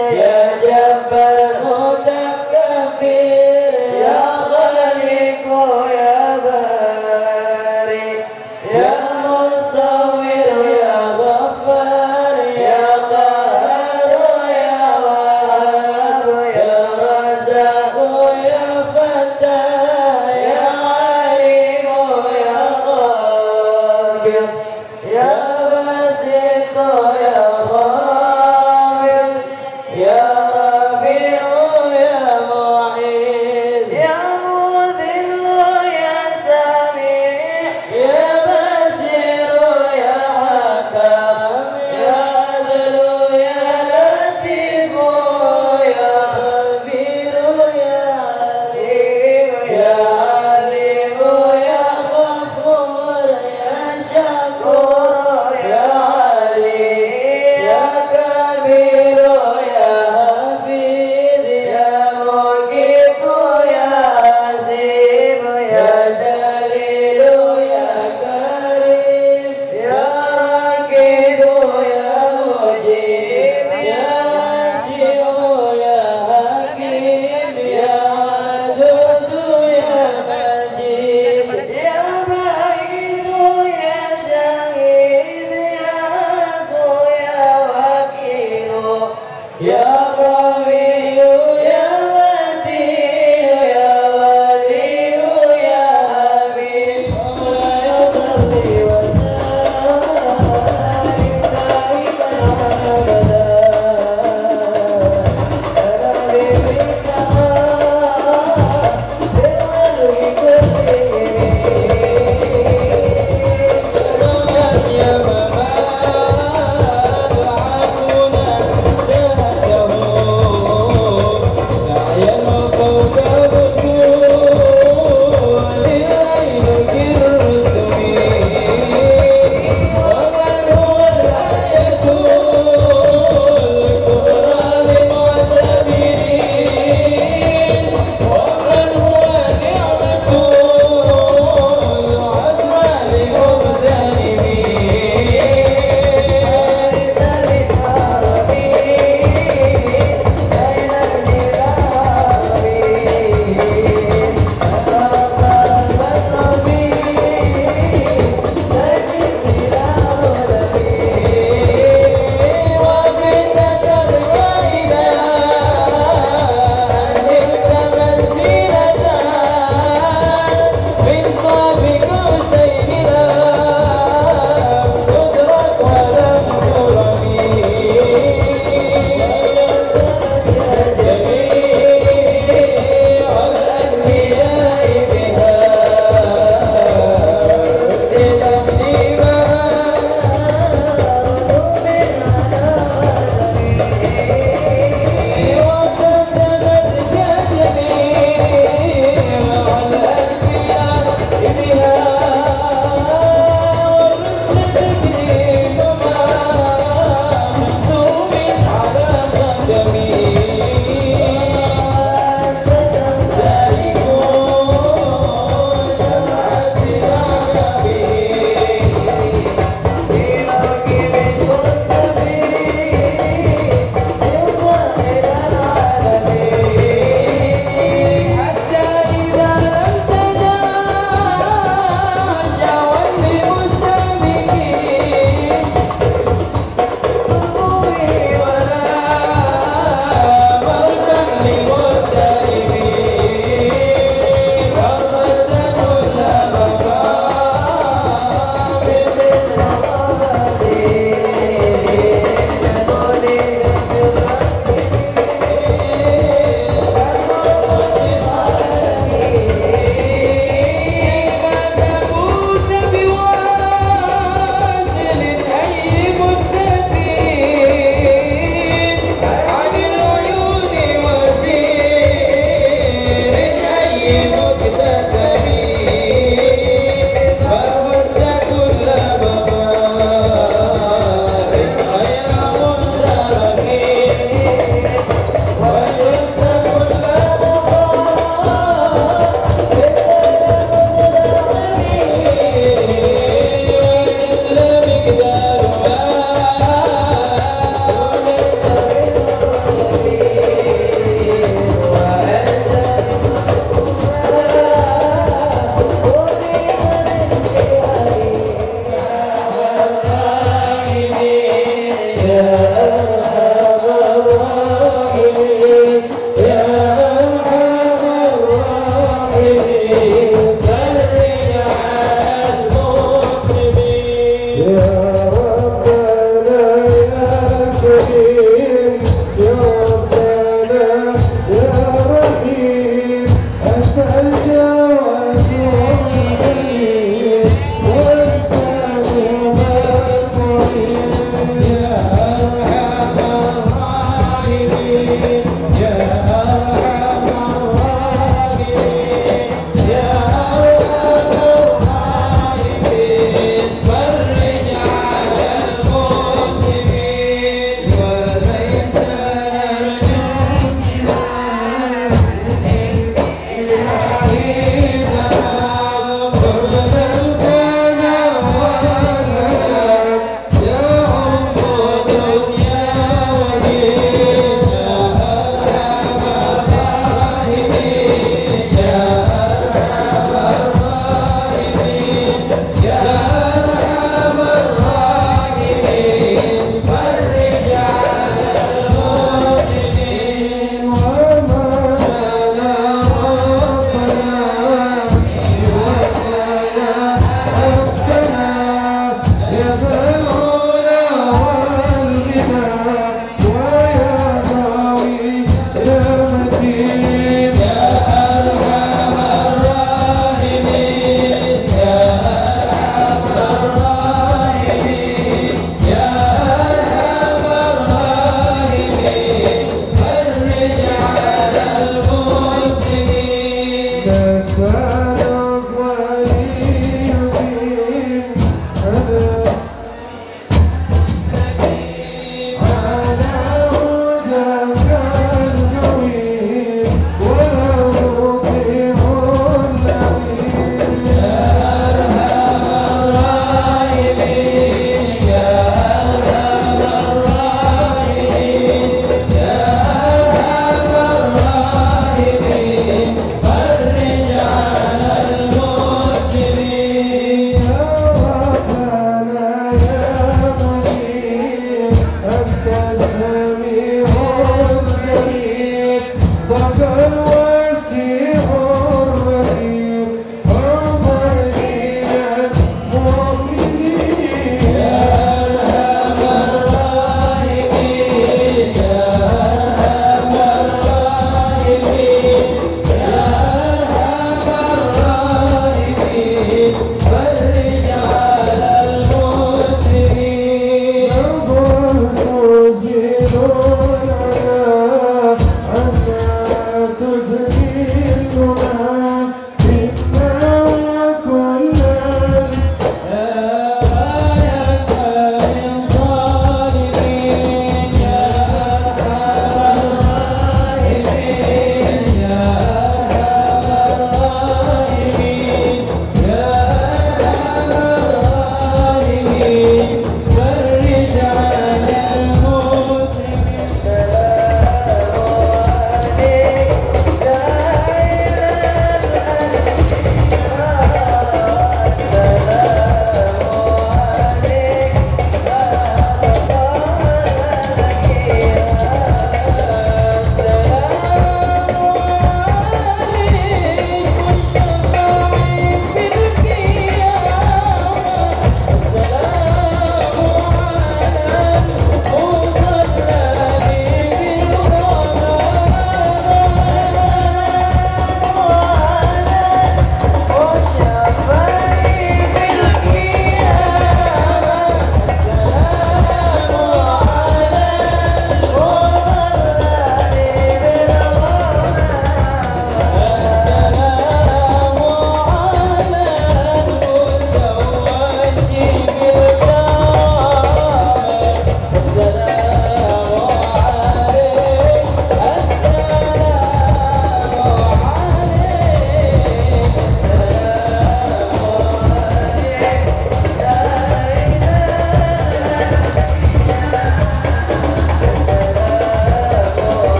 Oh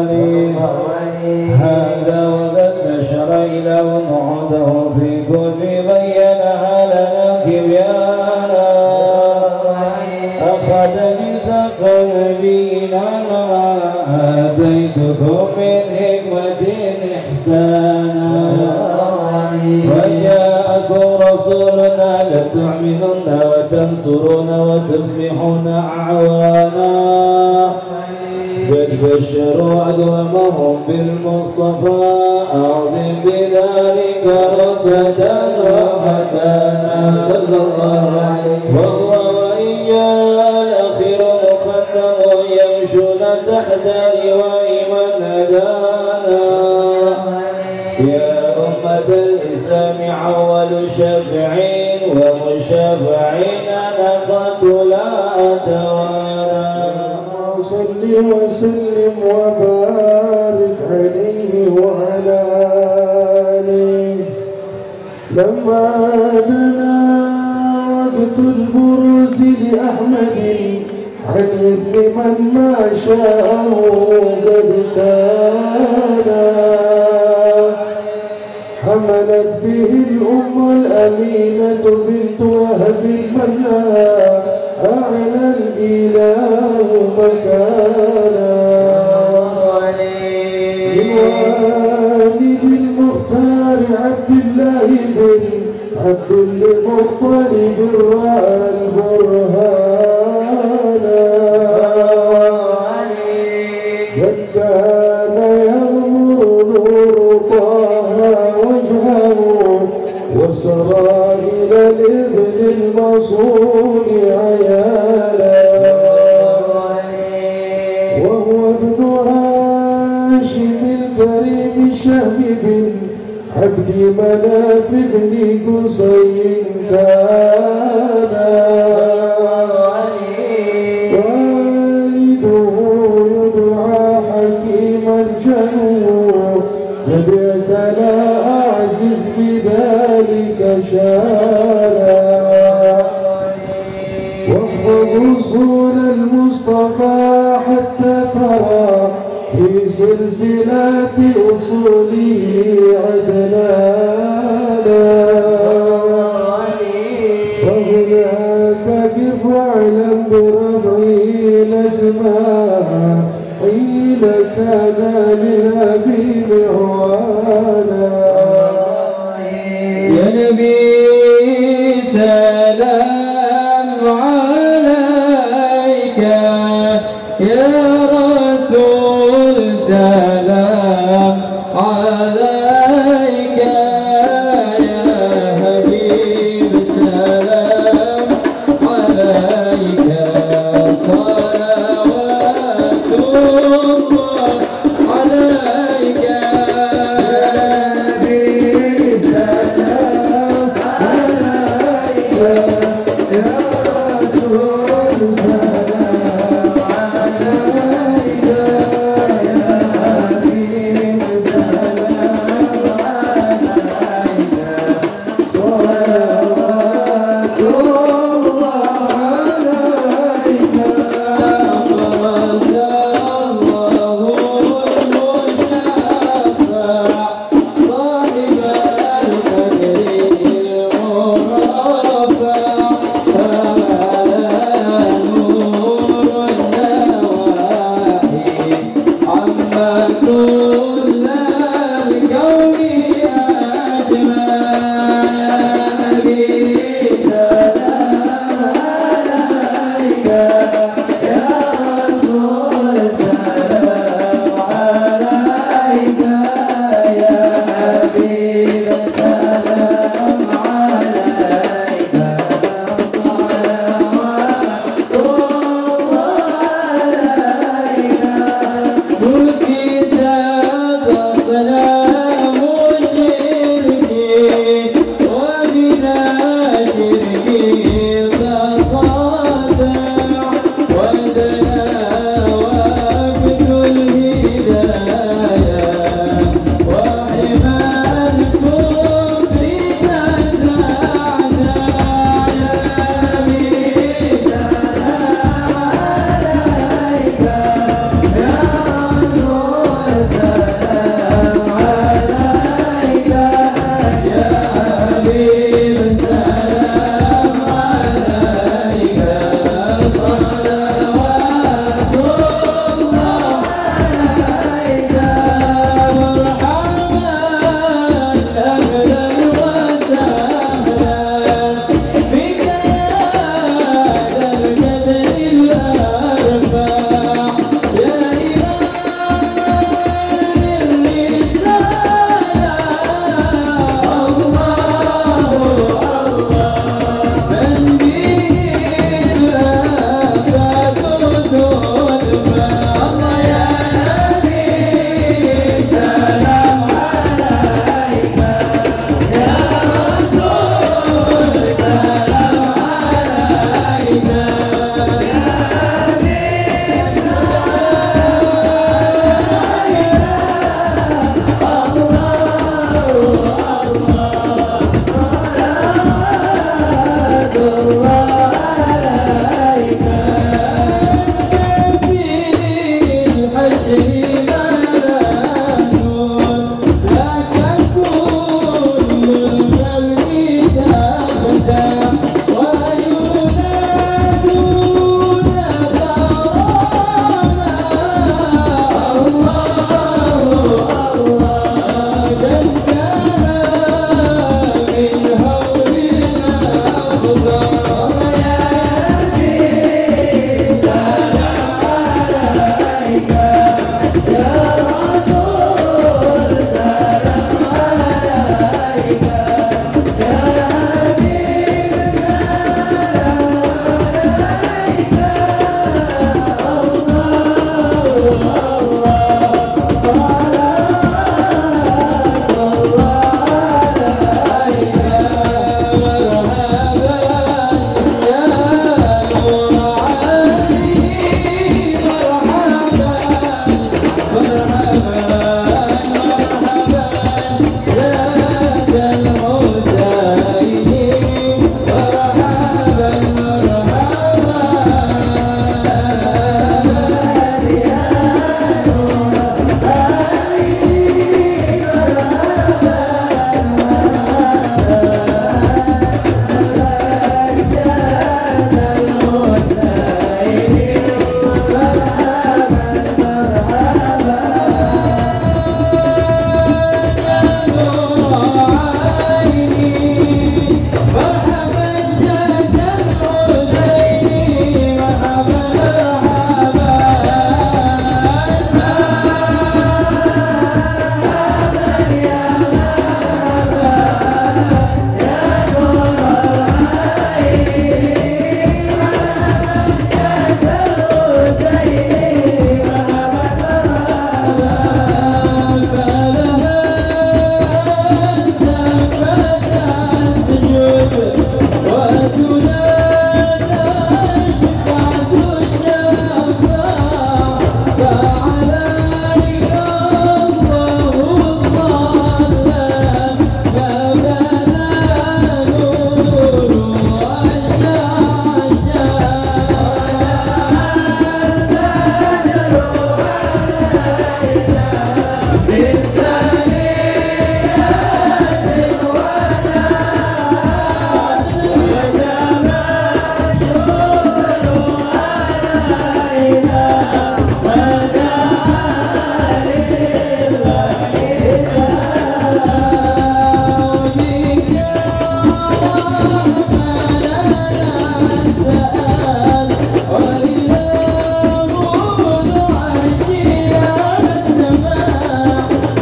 عليه. هذا وقد نشر إله وعده في كل بينها لنا تبيانا. أخذ ميثاق نبينا ما آتيتكم من حكمة إحسانا. وجاءكم رسولنا لتؤمنن وتنصرون وتصبحون أعوانا. بل بشروا أقوامهم بالمصطفى أعظم بذلك رتبة ومكانا. صلى الله عليه وهو وإن جاء الأخير مقدم يمشون تحت لواء من هدانا. يا أمة الإسلام أول شافعين ومشافعين نقت لا أتوانا. صل وسلم وبارك عليه وعلى آله. لما دنا وقت البروز لأحمد عن إذن من ما شاءه قد كان. حملت به الأم الأمينة بنت وهب من أعلى الإله مكانا. لوالد المختار عبد الله بن عبد المطلب رأى البرهانا. قد كان يغمر نور طه وجهه وسرى إلى الابن المصون عيالا. وهو ابن هاشم الكريم الشهم بن عبد مناف بن قصي كان. والده يدعى حكيما جنوا قد اعتلى أعزز بذلك شانا. واحفظ أصول المصطفى حتى ترى في سلسلة أصوله عدنانا. فهناك قف واعلم برفعه الأسماء حين كان للأبي معوانا. يا نبي سلام عليك، يا رسول سلام عليك، يا حبيب سلام عليك. صلوات الله عليك.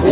يا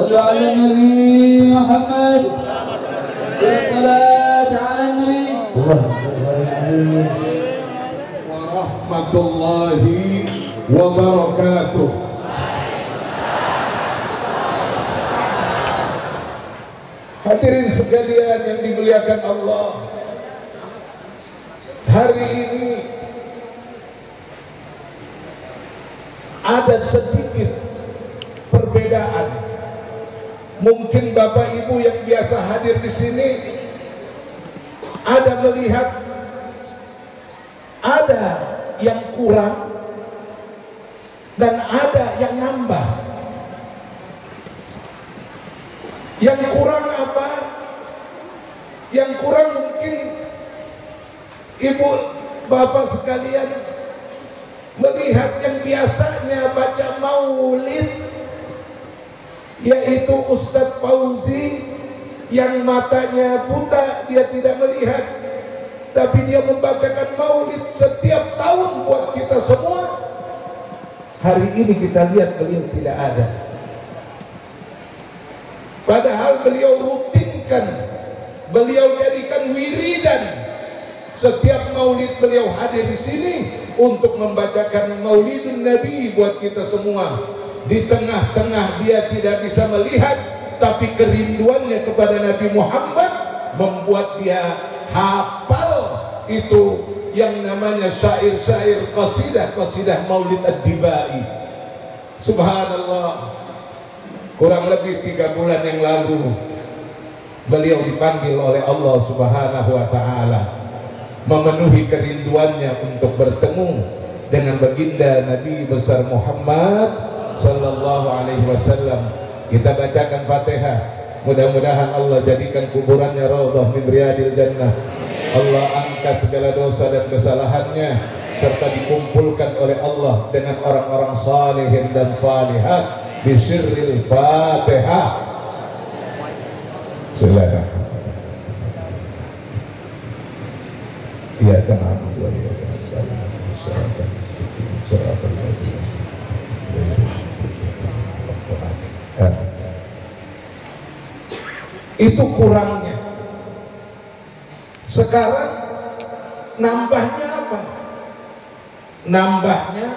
صلوا على النبي محمد بالصلاة على النبي warahmatullahi wabarakatuh. Hadirin sekalian yang dimuliakan Allah, hari ini ada sedikit perbedaan. Mungkin Bapak Ibu yang biasa hadir di sini ada melihat ada yang kurang dan ada yang nambah. Yang kurang apa? Yang kurang mungkin Ibu Bapak sekalian melihat yang biasanya baca maulid, yaitu Ustadz Fauzi yang matanya buta, dia tidak melihat, tapi dia membacakan maulid setiap tahun buat kita semua. Hari ini kita lihat beliau tidak ada, padahal beliau rutinkan, beliau jadikan wiridan. Setiap maulid beliau hadir di sini untuk membacakan maulidun Nabi buat kita semua. Di tengah-tengah dia tidak bisa melihat, tapi kerinduannya kepada Nabi Muhammad membuat dia hafal itu yang namanya syair-syair qasidah maulid ad-dibai. Subhanallah, kurang lebih 3 bulan yang lalu beliau dipanggil oleh Allah Subhanahu wa ta'ala, memenuhi kerinduannya untuk bertemu dengan baginda Nabi besar Muhammad sallallahu alaihi wasallam. Kita bacakan Fatihah, mudah-mudahan Allah jadikan kuburannya raudhah min riyadil jannah. Allah angkat segala dosa dan kesalahannya, serta dikumpulkan oleh Allah dengan orang-orang salihin dan salihat. Bisirril Fatihah. Silakan. Iya kan aku ya kan sekali syarakat syarakat lagi. Itu kurangnya. Sekarang nambahnya apa? Nambahnya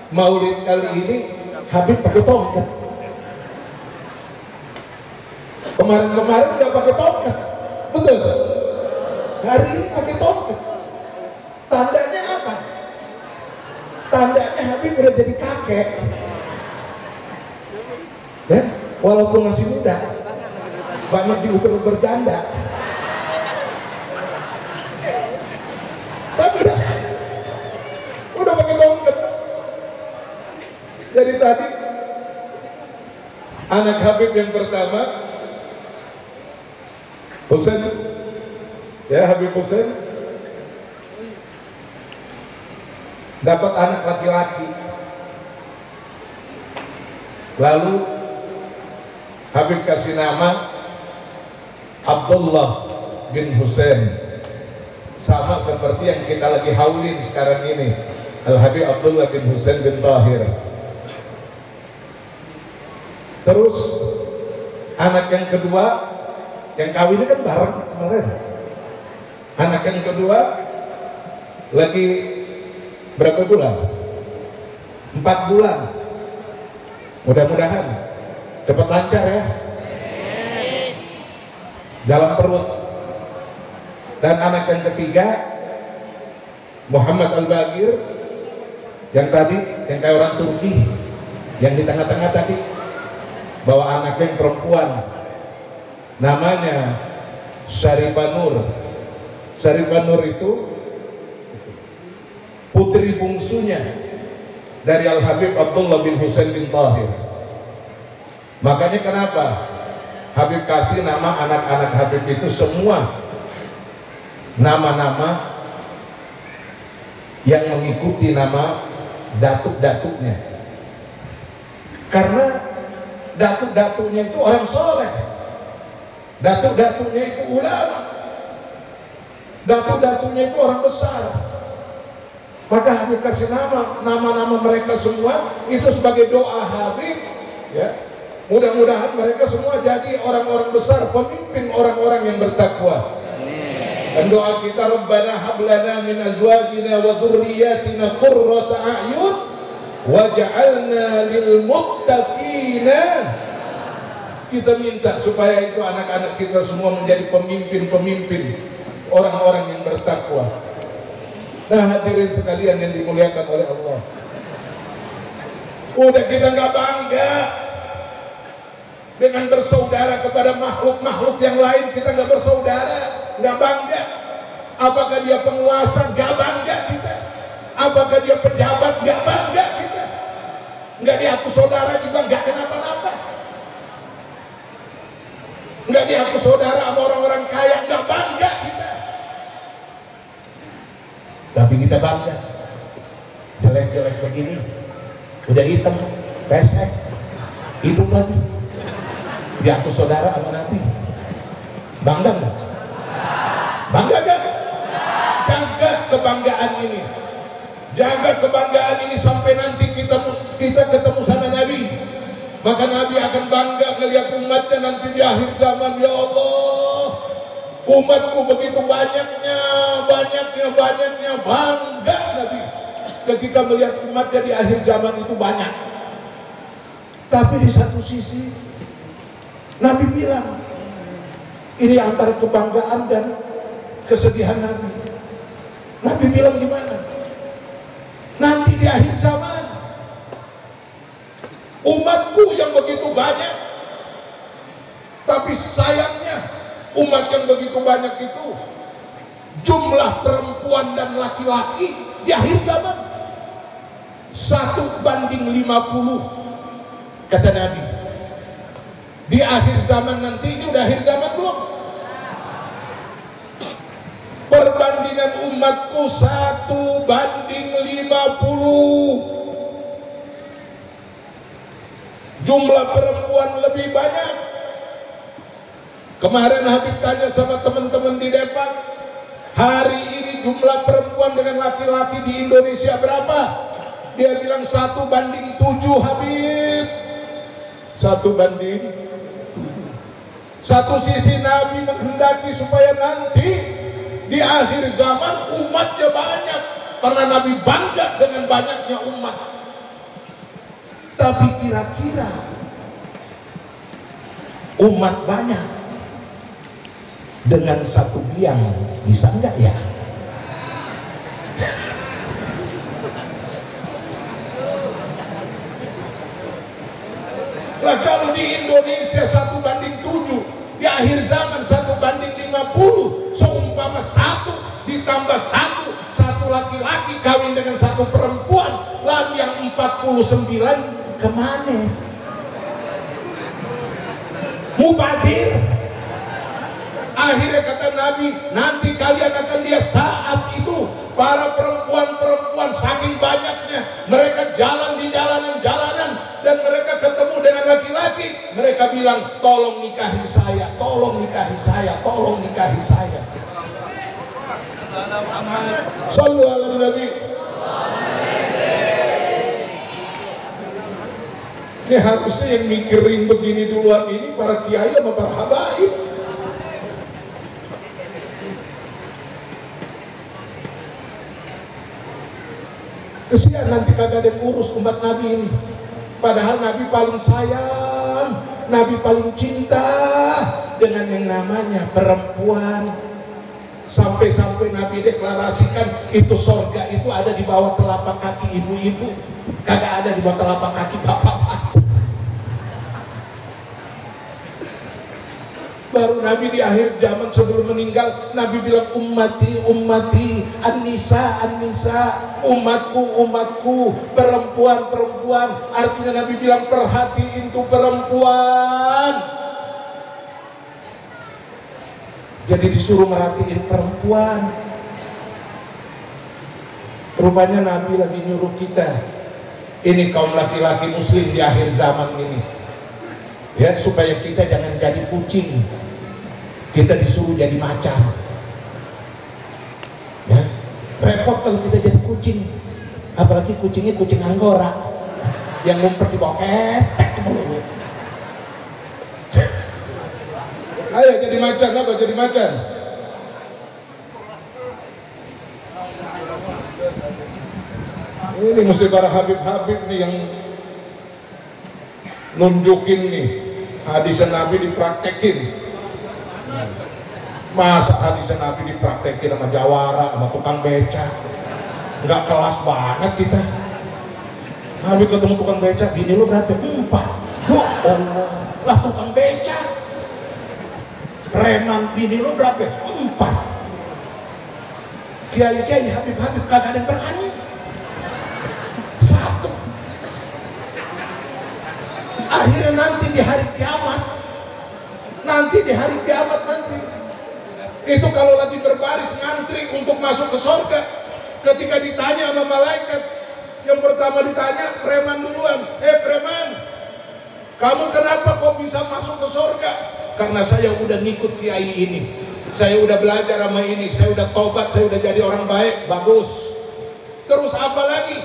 maulid kali ini Habib pakai tongkat. Kemarin-kemarin nggak pakai tongkat, betul? Hari ini pakai tongkat. Tandanya apa? Tandanya Habib udah jadi kakek. Ya, walaupun masih muda, banyak diuber-uber janda. Tapi udah pakai tongkat. Jadi tadi anak Habib yang pertama, Husain, ya Habib Husain, dapat anak laki-laki. Lalu Habib kasih nama Abdullah bin Husain, sama seperti yang kita lagi haulin sekarang ini, Al-Habib Abdullah bin Husain bin Tahir. Terus anak yang kedua, yang kawinnya kan bareng kemarin. Anak yang kedua lagi berapa bulan? 4 bulan. Mudah-mudahan cepat lancar ya, dalam perut. Dan anak yang ketiga Muhammad Al-Bagir, yang tadi yang kayak orang Turki, yang di tengah-tengah tadi, bawa anaknya yang perempuan, namanya Syarifah Nur. Syarifah Nur itu putri bungsunya dari Al-Habib Abdullah bin Husain bin Tahir. Makanya kenapa Habib kasih nama anak-anak Habib itu semua nama-nama yang mengikuti nama datuk-datuknya, karena datuk-datuknya itu orang soleh, datuk-datuknya itu ulama, datuk-datuknya itu orang besar. Maka Habib kasih nama-nama mereka semua itu sebagai doa Habib, ya, Mudah-mudahan mereka semua jadi orang-orang besar, pemimpin orang-orang yang bertakwa. Dan doa kita, Rabbana hab lana min azwajina wa dzurriyyatina qurrata a'yun waj'alna lil muttaqina. Kita minta supaya itu anak-anak kita semua menjadi pemimpin-pemimpin, orang-orang yang bertakwa. Nah, hadirin sekalian yang dimuliakan oleh Allah, udah kita nggak bangga dengan bersaudara kepada makhluk-makhluk yang lain. Kita nggak bersaudara, nggak bangga. Apakah dia penguasa, nggak bangga kita. Apakah dia pejabat, nggak bangga kita. Nggak diaku saudara juga, nggak kenapa-napa. Nggak diaku saudara sama orang-orang kaya, nggak bangga kita. Tapi kita bangga, jelek-jelek begini, udah hitam, pesek, hidup lagi, diaku saudara sama Nabi. Bangga nggak? Bangga nggak? Jaga kebanggaan ini, jaga kebanggaan ini sampai nanti kita ketemu sama Nabi. Maka Nabi akan bangga melihat umatnya nanti di akhir zaman. Ya Allah, umatku begitu banyaknya, bangga Nabi ketika melihat umatnya di akhir zaman itu banyak. Tapi di satu sisi Nabi bilang, ini antara kebanggaan dan kesedihan Nabi. Nabi bilang gimana? Nanti di akhir zaman umatku yang begitu banyak, tapi sayangnya umat yang begitu banyak itu jumlah perempuan dan laki-laki di akhir zaman 1:50, kata Nabi. Di akhir zaman nanti, ini udah akhir zaman belum? Perbandingan umatku 1:50. Jumlah perempuan lebih banyak. Kemarin Habib tanya sama teman-teman di Depan, hari ini jumlah perempuan dengan laki-laki di Indonesia berapa? Dia bilang 1:7, Habib. 1:7. Satu sisi Nabi menghendaki supaya nanti di akhir zaman umatnya banyak, karena Nabi bangga dengan banyaknya umat. Tapi kira-kira umat banyak dengan satu biang bisa enggak ya? Lah kalau di Indonesia 1:7, di akhir zaman 1:50, seumpama 1 ditambah 1 laki-laki kawin dengan 1 perempuan, lalu yang 49 kemana? Mubadir. Akhirnya kata Nabi, nanti kalian akan lihat saat itu para perempuan-perempuan saking banyaknya, mereka jalan di jalanan-jalanan dan mereka ketemu dengan laki-laki, mereka bilang, tolong nikahi saya, tolong nikahi saya, tolong nikahi saya. Sallu ala Nabi. Ini harusnya yang mikirin begini duluan ini para kiai sama para habaib. Kesian nanti kagak ada yang urus umat Nabi ini. Padahal Nabi paling sayang, Nabi paling cinta dengan yang namanya perempuan. Sampai-sampai Nabi deklarasikan itu sorga itu ada di bawah telapak kaki ibu-ibu, kagak ada di bawah telapak kaki bapak-bapak. Baru Nabi di akhir zaman sebelum meninggal, Nabi bilang ummati, ummati, an-nisa, an-nisa, umatku, umatku, perempuan, perempuan. Artinya Nabi bilang perhatiin tuh perempuan. Jadi disuruh merhatiin perempuan. Rupanya Nabi lagi nyuruh kita, ini kaum laki-laki muslim di akhir zaman ini, ya, supaya kita jangan jadi kucing, kita disuruh jadi macan. Ya, repot kalau kita jadi kucing, apalagi kucingnya kucing Anggora yang ngumpet di bawah ketek. Ayo jadi macan, apa jadi macan? Ini mesti para Habib-Habib nih yang nunjukin nih hadis Nabi dipraktekin. Masa hadis Nabi dipraktekin sama jawara, sama tukang beca? Nggak kelas banget kita. Habib ketemu tukang beca, bini lu berapa? 4. Ya Allah, lah tukang beca. Preman, bini lu berapa? 4. Kiai-kiai, Habib-Habib kagak ada yang berani. 1. Akhirnya nanti di hari kiamat, nanti itu kalau lagi berbaris ngantri untuk masuk ke surga, ketika ditanya sama malaikat, yang pertama ditanya preman duluan. Preman, kamu kenapa kok bisa masuk ke surga? Karena saya udah ngikut kiai ini, saya udah belajar sama ini, saya udah tobat, saya udah jadi orang baik. Bagus. Terus apa lagi?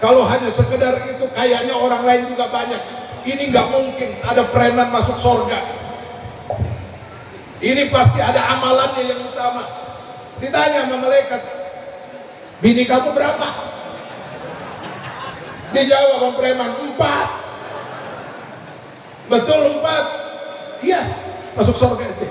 Kalau hanya sekedar itu, kayaknya orang lain juga banyak. Ini nggak mungkin ada preman masuk surga. Ini pasti ada amalannya yang utama. Ditanya sama malaikat, bini kamu berapa? Dijawab sama preman, 4. Betul 4? Iya, masuk surga itu.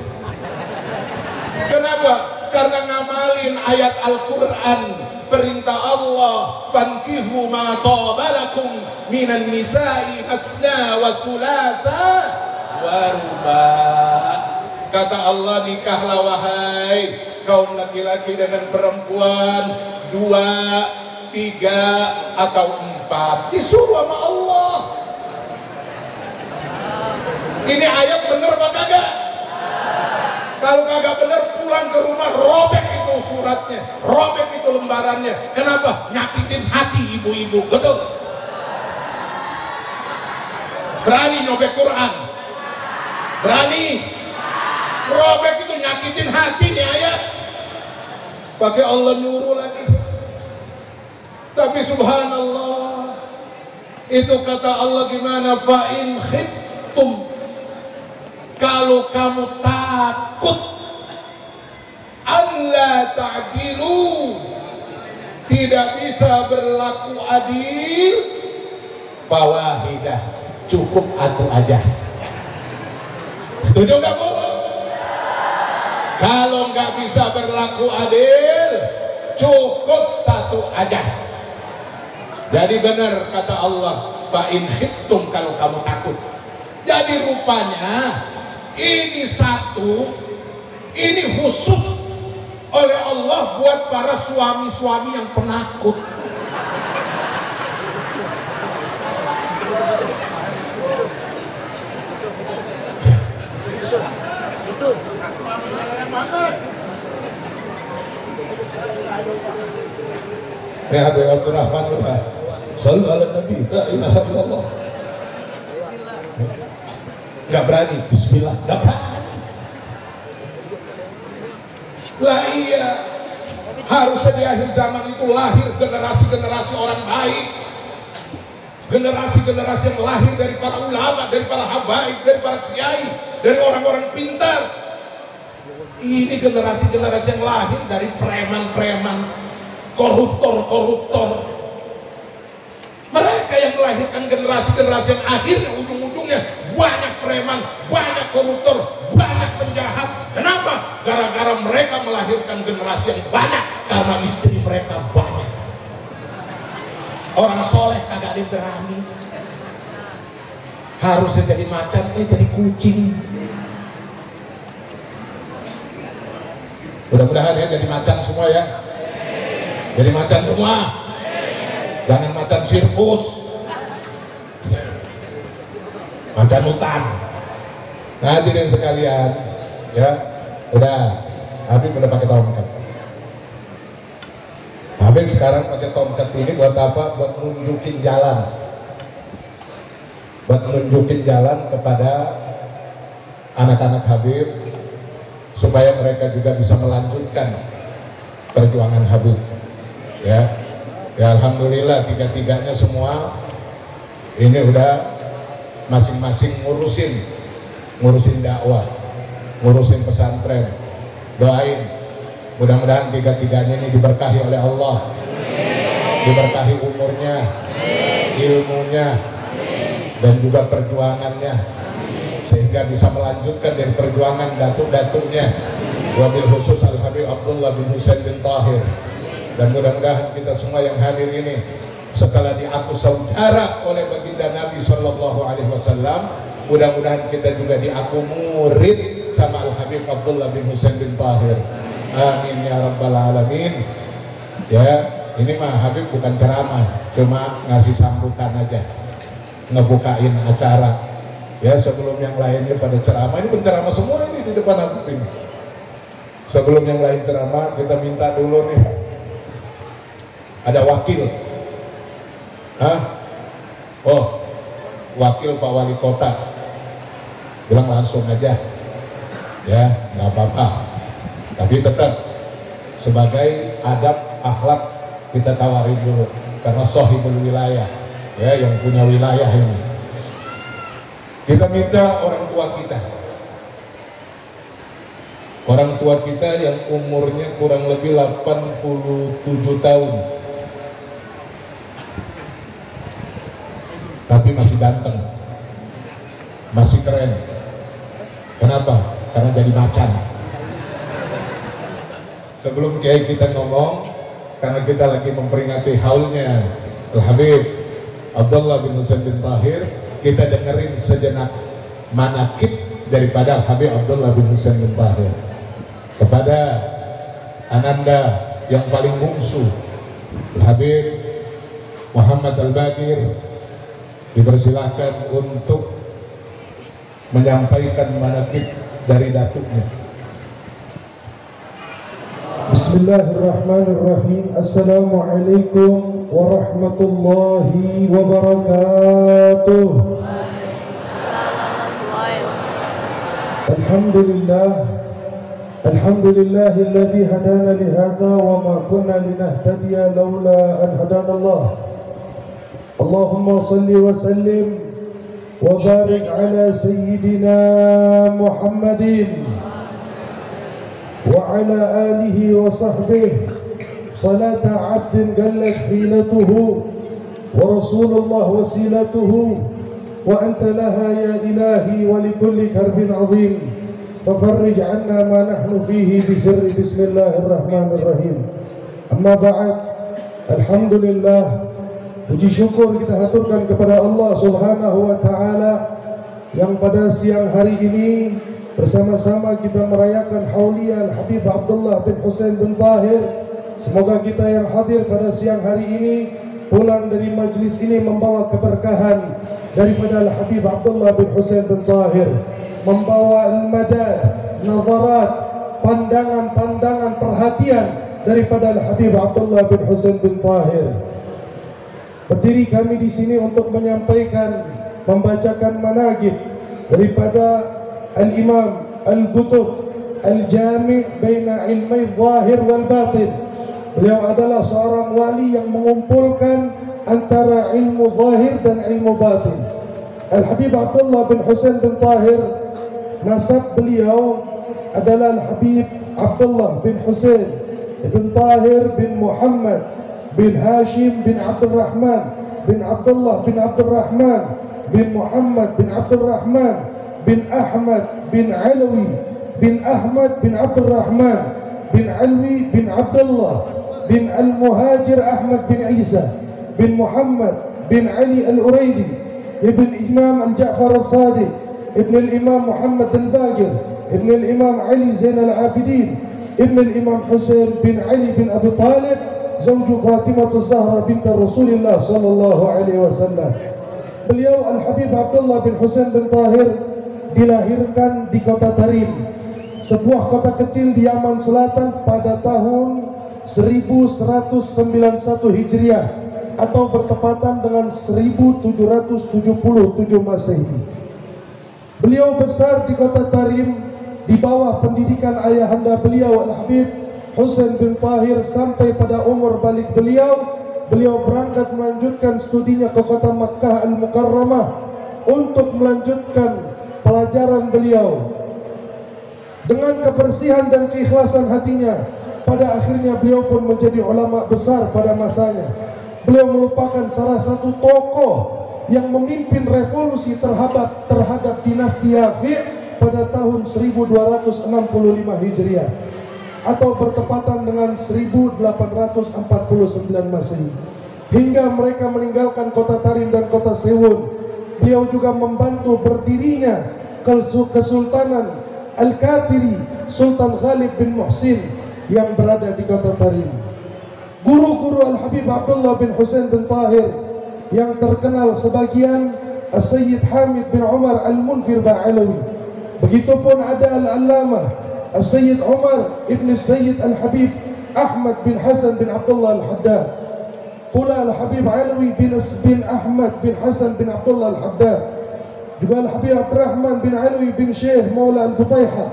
Kenapa? Karena ngamalin ayat Al-Quran, perintah Allah, fankihu ma tabalakum minan nisa'i masna wa sulasa wa ruba'. Kata Allah, nikahlah wahai kaum laki-laki dengan perempuan 2, 3 atau 4. Disuruh sama Allah. Ini ayat bener apa kagak? Kalau kagak bener, pulang ke rumah, robek itu suratnya, robek itu lembarannya. Kenapa? Nyakitin hati ibu-ibu. Betul? Berani nyobek Quran? Berani? Robek itu nyakitin hati nih ayat. Pakai Allah nyuruh lagi. Tapi subhanallah, itu kata Allah gimana? Fa in khiftum, kalau kamu takut alla ta'dilu, tidak bisa berlaku adil, fawahidah, cukup satu aja. Setuju nggak Bu? Kalau nggak bisa berlaku adil, cukup 1 aja. Jadi benar kata Allah, fa in khiftum, kalau kamu takut. Jadi rupanya ini 1, ini khusus oleh Allah buat para suami-suami yang penakut. Ya Abdul Rahman udah sallu ala Nabi, la ilaha illallah. Nggak berani, bismillah, nggak berani. Lah iya, harusnya di akhir zaman itu lahir generasi-generasi orang baik, generasi-generasi yang lahir dari para ulama, dari para habaib, dari para kiai, dari orang-orang pintar. Ini generasi-generasi yang lahir dari preman-preman, koruptor-koruptor. Mereka yang melahirkan generasi-generasi yang akhirnya ujung-ujungnya banyak preman, banyak koruptor, banyak penjahat. Kenapa? Gara-gara mereka melahirkan generasi yang banyak, karena istri mereka banyak. Orang soleh kagak ada yang berani. Harusnya jadi macan, jadi kucing. Mudah-mudahan ya jadi macan semua ya. Jadi macan semua. Jangan macan sirkus, macan hutan. Nah, hadirin sekalian, ya, udah, Habib udah pakai tongkat. Habib sekarang pakai tongkat ini buat apa? Buat nunjukin jalan, kepada anak-anak Habib supaya mereka juga bisa melanjutkan perjuangan Habib. Ya. Ya alhamdulillah, tiga-tiganya semua ini udah masing-masing ngurusin dakwah. ngurusin pesantren. Doain mudah-mudahan tiga-tiganya ini diberkahi oleh Allah, diberkahi umurnya, ilmunya, dan juga perjuangannya, sehingga bisa melanjutkan dari perjuangan datuk-datuknya, wabil khusus Al-Habib Abdullah bin Husain bin Tahir. Dan mudah-mudahan kita semua yang hadir ini setelah diaku saudara oleh baginda Nabi Shallallahu Alaihi Wasallam, mudah-mudahan kita juga diaku murid sama Al-Habib Abdullah bin Husain bin Tahir. Amin ya rabbal alamin. Ya, ini mah Habib bukan ceramah, cuma ngasih sambutan aja, ngebukain acara. Ya, sebelum yang lainnya pada ceramah, ini penceramah semua ini di depan Habib ini. Sebelum yang lain ceramah, kita minta dulu nih, ada wakil. Hah? Oh, wakil Pak Wali Kota. Bilang langsung aja. Ya, nggak apa-apa. Tapi tetap sebagai adab akhlak kita tawarin dulu, karena sahibul wilayah, ya, yang punya wilayah ini. Kita minta orang tua kita yang umurnya kurang lebih 87 tahun, tapi masih ganteng, masih keren. Kenapa? Karena jadi macan. Sebelum kiai kita ngomong, karena kita lagi memperingati haulnya Al-Habib Abdullah bin Husain bin Tahir, kita dengerin sejenak manakib daripada Al-Habib Abdullah bin Husain bin Tahir. Kepada ananda yang paling bungsu, Al-Habib Muhammad Al-Bagir, dipersilahkan untuk menyampaikan manakib dari datuknya. Bismillahirrahmanirrahim. Assalamualaikum warahmatullahi wabarakatuh. Alhamdulillahilladzi hadana li hadza wa ma kunna linahtadiya laula an hadana Allah. Allahumma salli wa sallim wa barik ala sayyidina Muhammadin وعلى آله وصحبه صلاة عبد قلت حيلته ورسول الله وسيلته وأنت لها يا إلهي ولكل كرب عظيم ففرج عنا ما نحن فيه بسر بسم الله الرحمن الرحيم. أما بعد, Alhamdulillah, puji syukur kita haturkan kepada Allah Subhanahu wa Ta'ala yang pada siang hari ini bersama-sama kita merayakan Hauliyah Al-Habib Abdullah bin Husain bin Tahir. Semoga kita yang hadir pada siang hari ini pulang dari majlis ini membawa keberkahan daripada Al-Habib Abdullah bin Husain bin Tahir, membawa al-madad, nazarat, pandangan-pandangan perhatian daripada Al-Habib Abdullah bin Husain bin Tahir. Berdiri kami di sini untuk menyampaikan, membacakan manaqib daripada Al-Imam Al-Qutub Al-Jami' baina ilmai zahir wal batin. Beliau adalah seorang wali yang mengumpulkan antara ilmu zahir dan ilmu batin. Al-Habib Abdullah bin Husain bin Tahir, nasab beliau adalah Al-Habib Abdullah bin Husain bin Tahir bin Muhammad bin Hashim bin Abdul Rahman bin Abdullah bin Abdul Rahman bin Muhammad bin Abdul Rahman bin Ahmad bin Alawi bin Ahmad bin Abdul Rahman bin Alwi bin Abdullah bin Al-Muhajir Ahmad bin Isa bin Muhammad bin Ali Al-Uraidi ibn Imam Al-Ja'far Al-Sadiq ibn Al-Imam Muhammad Al-Bagir ibn Al-Imam Ali Zain Al-Abidin ibn Al-Imam Husain bin Ali bin Abi Talib zawju Fatimah Az-Zahra bint Rasulullah sallallahu alaihi wasallam. Beliau Al-Habib Abdullah bin Husain bin Tahir dilahirkan di kota Tarim, sebuah kota kecil di Yaman Selatan pada tahun 1191 Hijriah atau bertepatan dengan 1777 Masehi. Beliau besar di kota Tarim di bawah pendidikan ayahanda beliau Al-Habib Husain bin Tahir sampai pada umur balik beliau berangkat melanjutkan studinya ke kota Makkah Al-Mukarramah untuk melanjutkan pelajaran beliau. Dengan kebersihan dan keikhlasan hatinya, pada akhirnya beliau pun menjadi ulama besar pada masanya. Beliau merupakan salah satu tokoh yang memimpin revolusi terhadap dinasti Yafi' pada tahun 1265 Hijriah atau bertepatan dengan 1849 Masehi. Hingga mereka meninggalkan kota Tarim dan kota Sewon, beliau juga membantu berdirinya Kesultanan Al-Kathiri Sultan Khalid bin Muhsin yang berada di kota Tarim. Guru-guru Al-Habib Abdullah bin Husain bin Tahir yang terkenal sebagian As-Sayyid Hamid bin Umar Al-Munfir Ba'alawi. Begitupun ada Al-Allamah As-Sayyid Umar ibn Sayyid Al-Habib Ahmad bin Hasan bin Abdullah Al-Haddad. Pula Al-Habib Alawi bin Ahmad bin Hasan bin Abdullah Al-Haddad. Juga Al-Habib Abdurrahman bin Alawi bin Syekh Maula Al-Butayha.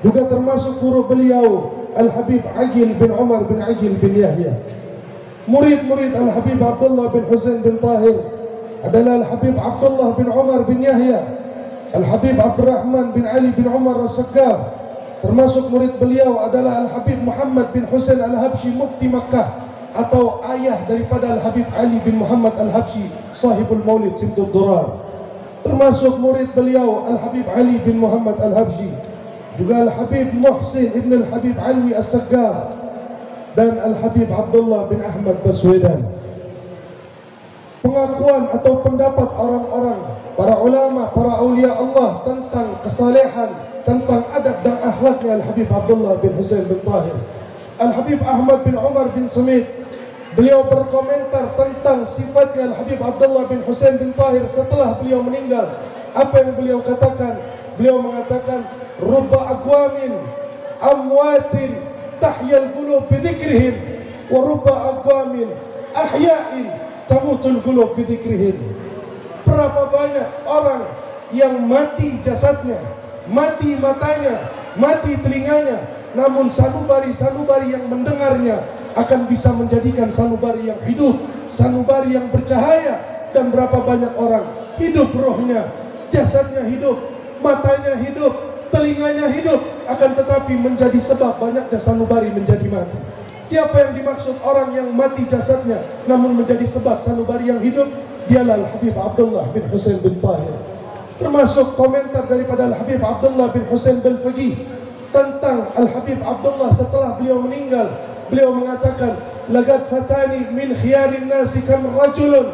Juga termasuk guru beliau Al-Habib Agil bin Umar bin Agil bin Yahya. Murid-murid Al-Habib Abdullah bin Husain bin Tahir adalah Al-Habib Abdullah bin Umar bin Yahya, Al-Habib Abdurrahman bin Ali bin Umar As-Saggaf. Termasuk murid beliau adalah Al-Habib Muhammad bin Husain Al-Habsyi Mufti Makkah atau ayah daripada Al-Habib Ali bin Muhammad Al-Habsyi Sahibul Maulid Simtud Durar. Termasuk murid beliau Al-Habib Ali bin Muhammad Al-Habsyi, juga Al-Habib Muhsin ibn Al-Habib Alwi As-Saggaf dan Al-Habib Abdullah bin Ahmad Baswedan. Pengakuan atau pendapat orang-orang, para ulama, para aulia Allah tentang kesalehan, tentang adab dan akhlaknya Al-Habib Abdullah bin Husain bin Tahir. Al-Habib Ahmad bin Umar bin Samit, beliau berkomentar tentang sifatnya Al-Habib Abdullah bin Husain bin Tahir setelah beliau meninggal. Apa yang beliau katakan? Beliau mengatakan, rubba aqwamin amwatin tahyal qulub bidzikrihim wa rubba aqwamin ahya'in tamutul qulub bidzikrihim. Berapa banyak orang yang mati jasadnya, mati matanya, mati telinganya, namun sanubari yang mendengarnya akan bisa menjadikan sanubari yang hidup, sanubari yang bercahaya. Dan berapa banyak orang hidup rohnya, jasadnya hidup, matanya hidup, telinganya hidup, akan tetapi menjadi sebab banyaknya sanubari menjadi mati. Siapa yang dimaksud orang yang mati jasadnya namun menjadi sebab sanubari yang hidup? Dialah Al-Habib Abdullah bin Husain bin Tahir. Termasuk komentar daripada Al-Habib Abdullah bin Husain bin Faqih tentang Al-Habib Abdullah setelah beliau meninggal. Beliau mengatakan, laqad fatani min khiyarin nasi kam rajulun.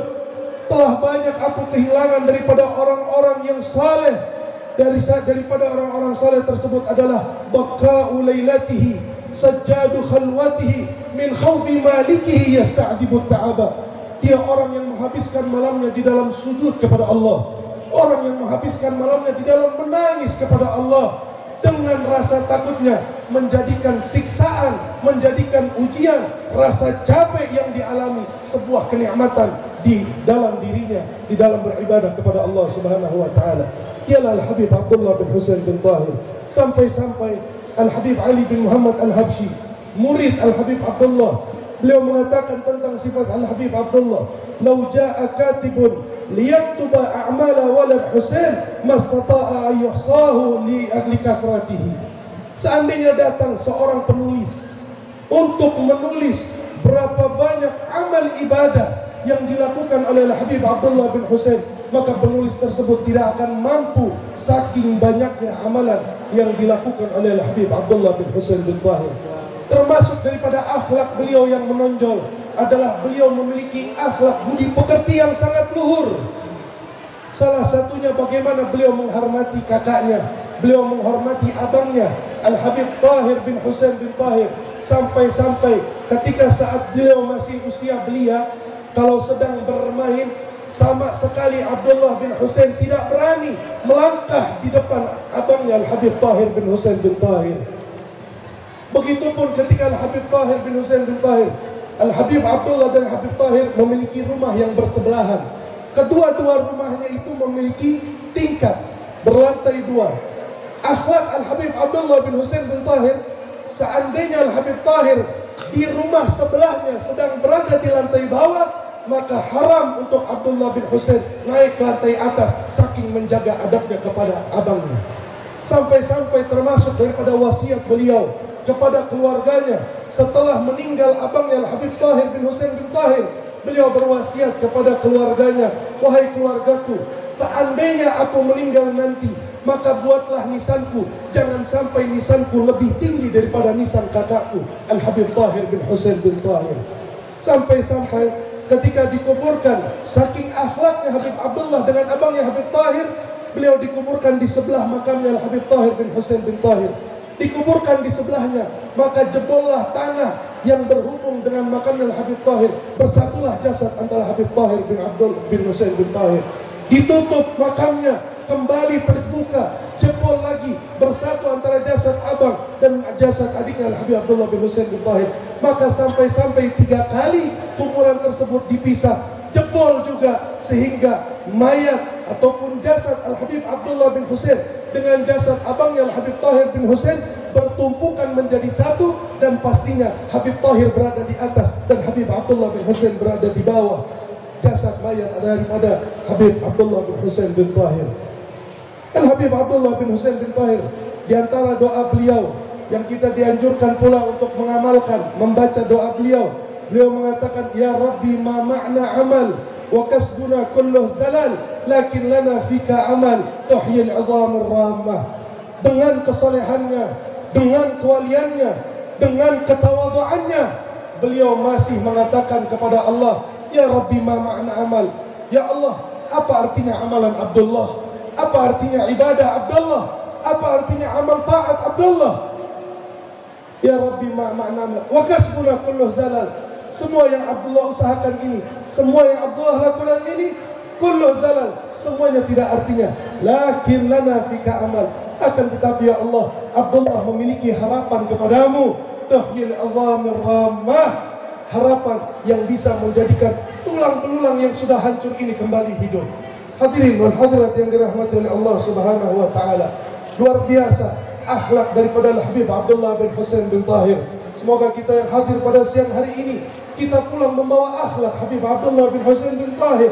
Telah banyak aku kehilangan daripada orang-orang yang saleh. Daripada orang-orang saleh tersebut adalah baqa'u lailatihi sajjadu khalwatihi min khawfi malikihi yasta'dibu ta'aba. Dia orang yang menghabiskan malamnya di dalam sujud kepada Allah, orang yang menghabiskan malamnya di dalam menangis kepada Allah, dengan rasa takutnya menjadikan siksaan, menjadikan ujian, rasa capek yang dialami sebuah kenikmatan di dalam dirinya, di dalam beribadah kepada Allah Subhanahu wa taala. Ialah Al-Habib Abdullah bin Husain bin Tahir. Sampai-sampai Al-Habib Ali bin Muhammad Al-Habsyi, murid Al-Habib Abdullah, beliau mengatakan tentang sifat Al-Habib Abdullah, "Lau jaa katibun liyaktuba a'mala walad Husain mastata'a yuhsahu li kathratihi." Seandainya datang seorang penulis untuk menulis berapa banyak amal ibadah yang dilakukan oleh Al-Habib Abdullah bin Husain, maka penulis tersebut tidak akan mampu saking banyaknya amalan yang dilakukan oleh Al-Habib Abdullah bin Husain bin Tahir. Termasuk daripada akhlak beliau yang menonjol adalah beliau memiliki akhlak budi pekerti yang sangat luhur. Salah satunya bagaimana beliau menghormati kakaknya, beliau menghormati abangnya Al-Habib Tahir bin Husain bin Tahir. Sampai-sampai ketika saat beliau masih usia belia, kalau sedang bermain, sama sekali Abdullah bin Husain tidak berani melangkah di depan abangnya Al-Habib Tahir bin Husain bin Tahir. Begitupun ketika Al-Habib Tahir bin Husain bin Tahir, Al-Habib Abdullah dan Habib Tahir memiliki rumah yang bersebelahan. Kedua-dua rumahnya itu memiliki tingkat berlantai dua. Akhlak Al-Habib Abdullah bin Husain bin Tahir, seandainya Al-Habib Tahir di rumah sebelahnya sedang berada di lantai bawah, maka haram untuk Abdullah bin Husain naik ke lantai atas saking menjaga adabnya kepada abangnya. Sampai-sampai termasuk daripada wasiat beliau kepada keluarganya setelah meninggal abangnya Al-Habib Tahir bin Husain bin Tahir, beliau berwasiat kepada keluarganya, wahai keluargaku, seandainya aku meninggal nanti, maka buatlah nisanku, jangan sampai nisanku lebih tinggi daripada nisan kakakku Al-Habib Tahir bin Husain bin Tahir. Sampai-sampai ketika dikuburkan, saking akhlaknya Habib Abdullah dengan abangnya Habib Tahir, beliau dikuburkan di sebelah makamnya Al-Habib Tahir bin Husain bin Tahir. Dikuburkan di sebelahnya, maka jebollah tanah yang berhubung dengan makamnya Al-Habib Tahir. Bersatulah jasad antara Habib Tahir bin Abdul bin Husain bin Tahir. Ditutup makamnya, kembali terbuka, jebol lagi, bersatu antara jasad abang dan jasad adiknya Al-Habib Abdullah bin Husain bin Tahir. Maka sampai-sampai 3 kali kuburan tersebut dipisah, jebol juga, sehingga mayat ataupun jasad Al-Habib Abdullah bin Husain dengan jasad abangnya Al-Habib Tahir bin Husain bertumpukan menjadi satu, dan pastinya Habib Tahir berada di atas dan Habib Abdullah bin Husain berada di bawah jasad mayat daripada Habib Abdullah bin Husain bin Tahir. Dan Habib Abdullah bin Husain bin Tahir, di antara doa beliau yang kita dianjurkan pula untuk mengamalkan, membaca doa beliau, beliau mengatakan, ya Rabbi ma ma'na amal wa kasbuna kulluh zalal lakin lana fika amal tuhyil idhamir ramah. Dengan kesolehannya, dengan kewaliannya, dengan ketawaduannya, beliau masih mengatakan kepada Allah, ya Rabbi ma ma'na amal, ya Allah, apa artinya amalan Abdullah, apa artinya ibadah Abdullah, apa artinya amal taat Abdullah. Ya Rabbi ma ma'na amal wa kasbuna kulluh zalal, semua yang Abdullah usahakan ini, semua yang Abdullah lakukan ini, kullu zalal, semuanya tidak artinya. Lakin lana fika amal, akan tetapi ya Allah, Abdullah memiliki harapan kepadamu, tuhyil idhamir ramah, harapan yang bisa menjadikan tulang belulang yang sudah hancur ini kembali hidup. Hadirin wal hadirat yang dirahmati oleh Allah Subhanahu wa taala, luar biasa akhlak daripada Al-Habib Abdullah bin Husain bin Tahir. Semoga kita yang hadir pada siang hari ini, kita pulang membawa akhlak Habib Abdullah bin Husain bin Tahir.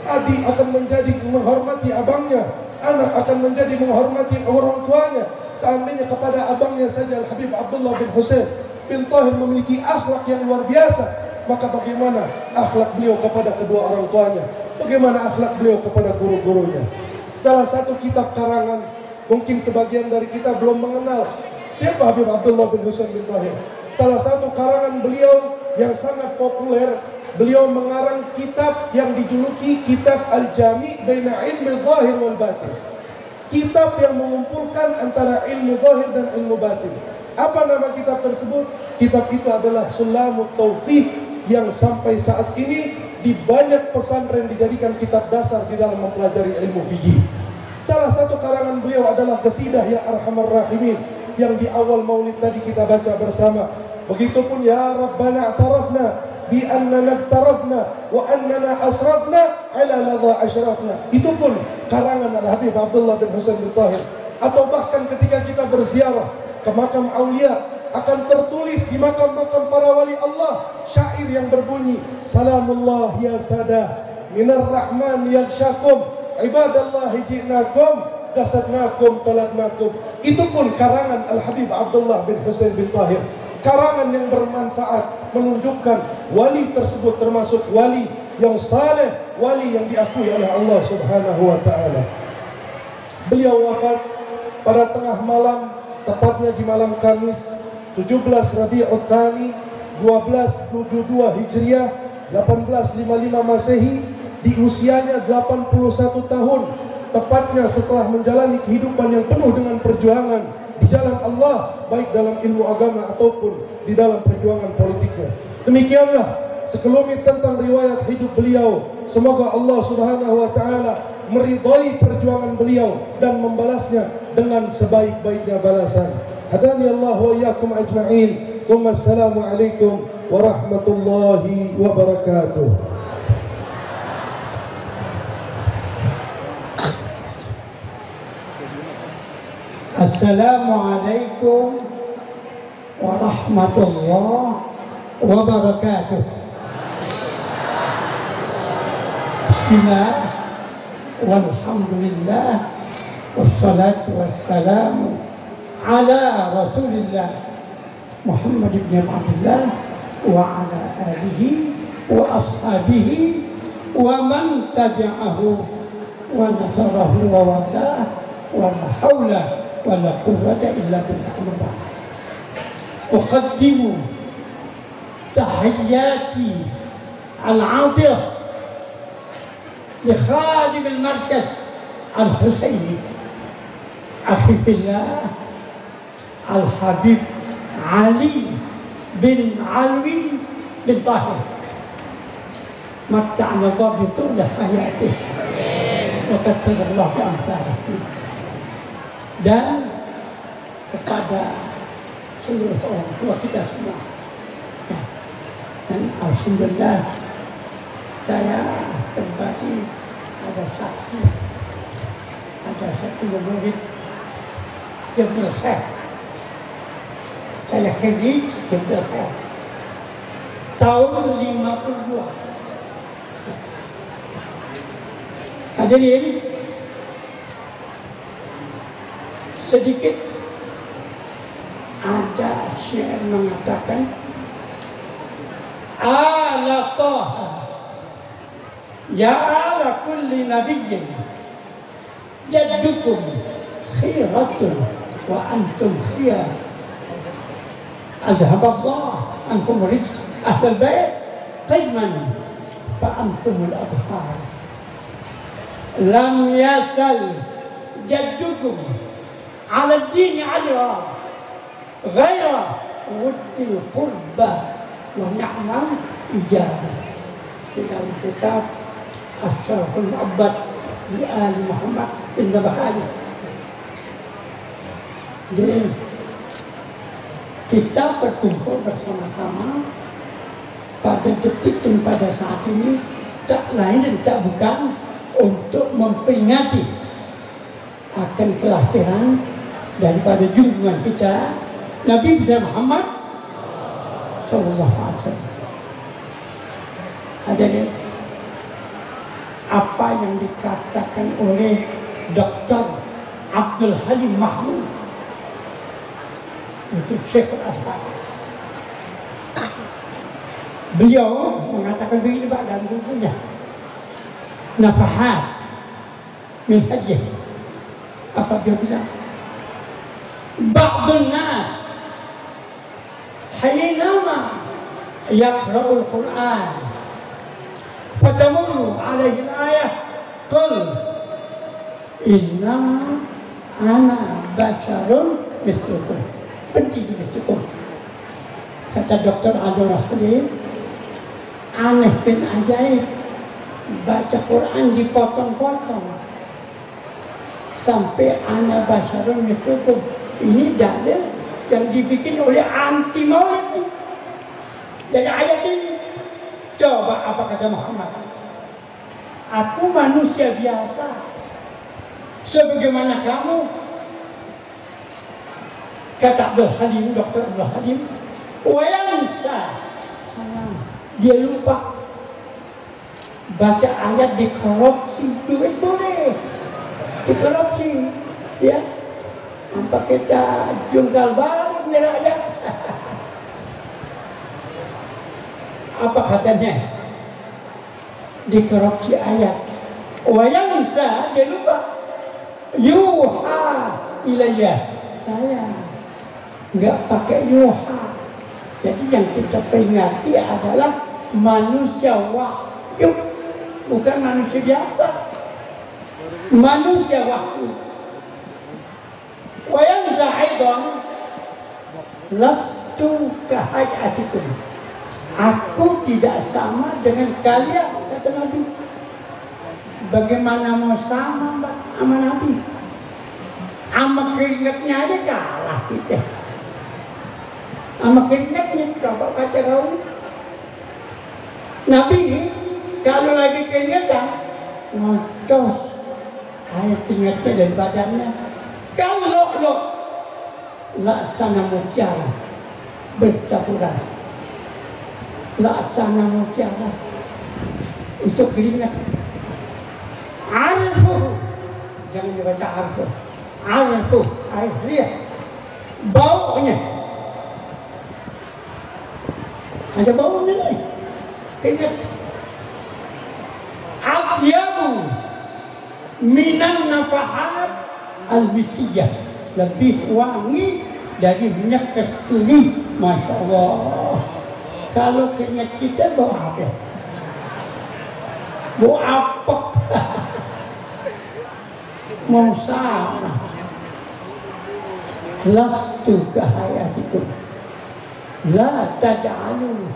Adik akan menjadi menghormati abangnya, anak akan menjadi menghormati orang tuanya. Seandainya kepada abangnya saja Al-Habib Abdullah bin Husain bin Tahir memiliki akhlak yang luar biasa, maka bagaimana akhlak beliau kepada kedua orang tuanya, bagaimana akhlak beliau kepada guru-gurunya. Salah satu kitab karangan, mungkin sebagian dari kita belum mengenal siapa Habib Abdullah bin Husain bin Tahir. Salah satu karangan beliau yang sangat populer, beliau mengarang kitab yang dijuluki Kitab Al-Jami' Baina Ilmi Zahir wal Batin. Kitab yang mengumpulkan antara ilmu zahir dan ilmu batin. Apa nama kitab tersebut? Kitab itu adalah Sulamut Taufiq, yang sampai saat ini di banyak pesantren dijadikan kitab dasar di dalam mempelajari ilmu fikih. Salah satu karangan beliau adalah Qasidah Ya Arhamar Rahimin, yang di awal maulid tadi kita baca bersama. Begitupun Ya Rabbana a'tarafna bi annana iktarafna wa annana asrafna ala ladha ashrafna. Itu pun karangan Al-Habib Abdullah bin Husain bin Tahir. Atau bahkan ketika kita berziarah ke makam aulia, akan tertulis di makam-makam para wali Allah syair yang berbunyi, Salamullah ya sada minar rahman yakshakum ibadallah ji'nakum kasadnakum talaknakum. Itu pun karangan Al-Habib Abdullah bin Husain bin Tahir. Karangan yang bermanfaat, menunjukkan wali tersebut termasuk wali yang saleh, wali yang diakui oleh Allah Subhanahu wa taala. Beliau wafat pada tengah malam, tepatnya di malam Kamis 17 Rabiul Tsani 1272 Hijriah 1855 Masehi, di usianya 81 tahun, tepatnya setelah menjalani kehidupan yang penuh dengan perjuangan di jalan Allah, baik dalam ilmu agama ataupun di dalam perjuangan politiknya. Demikianlah sekelumit tentang riwayat hidup beliau. Semoga Allah Subhanahu wa taala meridai perjuangan beliau dan membalasnya dengan sebaik-baiknya balasan. Hadani Allah wa iyyakum ajma'in. Wassalamualaikum warahmatullahi wabarakatuh. Assalamualaikum warahmatullahi wabarakatuh. Bismillah walhamdulillah wassalatu wassalamu ala Rasulillah Muhammad ibn Abdullah wa ala alihi wa ashabihi wa man tabi'ahu wa nasarahu wa walah wa la hawla wa la quwwata illa billah. Uqaddimu tahiyyati al-'atirah li khadim al-markaz al-Husaini akhi fillah al-Habib Ali bin Alwi bin Tahir, matta'ana Allah bi tulli hayatih wa katsarallahu bi amsalih. Dan kepada seluruh orang tua kita semua ya. Dan alhamdulillah saya pribadi ada saksi, ada satu murid Jabal Khair. Saya khirij Jabal Khair tahun 52. Hadirin, sedikit ada syair mengatakan ala Taha ya ala kulli nabiyyin jaddukum khiratun wa antum khiyar azhaballah ankum rijs ahlal bait qidman fa antumul adhar lam yasal jaddukum ala ad-din ajra ghaira wuddil qurba wa ni'mal ijabah. Di dalam kitab Asy-Syarhul Mu'abbad li Ali Muhammad bin Bahari. Jadi kita berkumpul bersama-sama pada detik dan pada saat ini tak lain dan tak bukan untuk memperingati akan kelahiran daripada junjungan kita Nabi besar Muhammad sallallahu alaihi wasallam. Jadi apa yang dikatakan oleh Dr. Abdul Halim Mahmud itu Syekh Al-Azhar, beliau mengatakan begini dalam bukunya Nafahat min Hajjah. Apa dia bilang? Ba'dun nas haynama yaqra'ul Qur'an fatamurru alaihi al-ayah qul innama ana basharun mislukum penting mislukum. Kata Dr. Abdul Rahim, aneh bin ajaib, baca Quran dipotong-potong sampai ana basharun mislukum. Ini dalil yang dibikin oleh anti maulid dari ayat ini. Coba apa kata Muhammad? Aku manusia biasa sebagaimana kamu. Kata Abdul Halim, Dr. Abdul Halim, wayansa salam, dia lupa baca ayat dikorupsi, duit boleh dikorupsi ya. Apa kita jungkal balik nih rakyat? Apa katanya? Dikorupsi ayat. Wayang bisa dia lupa. Yuha ilayya. Saya nggak pakai yuha. Jadi yang kita peringati adalah manusia wahyu, bukan manusia biasa. Manusia wahyu. Wayang aidan lastu kahayatikum. Aku tidak sama dengan kalian, kata Nabi. Bagaimana mau sama Mbak sama Nabi? Sama keringatnya aja kalah kita. Sama keringatnya, coba baca kau. Nabi kalau lagi keringatan ngocos kayak keringatnya dari badannya. Kalau lo laksana mutiara bertaburan, laksana mutiara itu keringat. Arfu jangan dibaca arfu. Arfu, lihat baunya. Ada baunya nih. Kayaknya atyabu minan nafahat al-miskiyah, lebih wangi dari minyak kasturi. Masya Allah. Kalau keringat kita bau apa? Bau apek. Mau sama. Lastu kahayatikum la taj'alu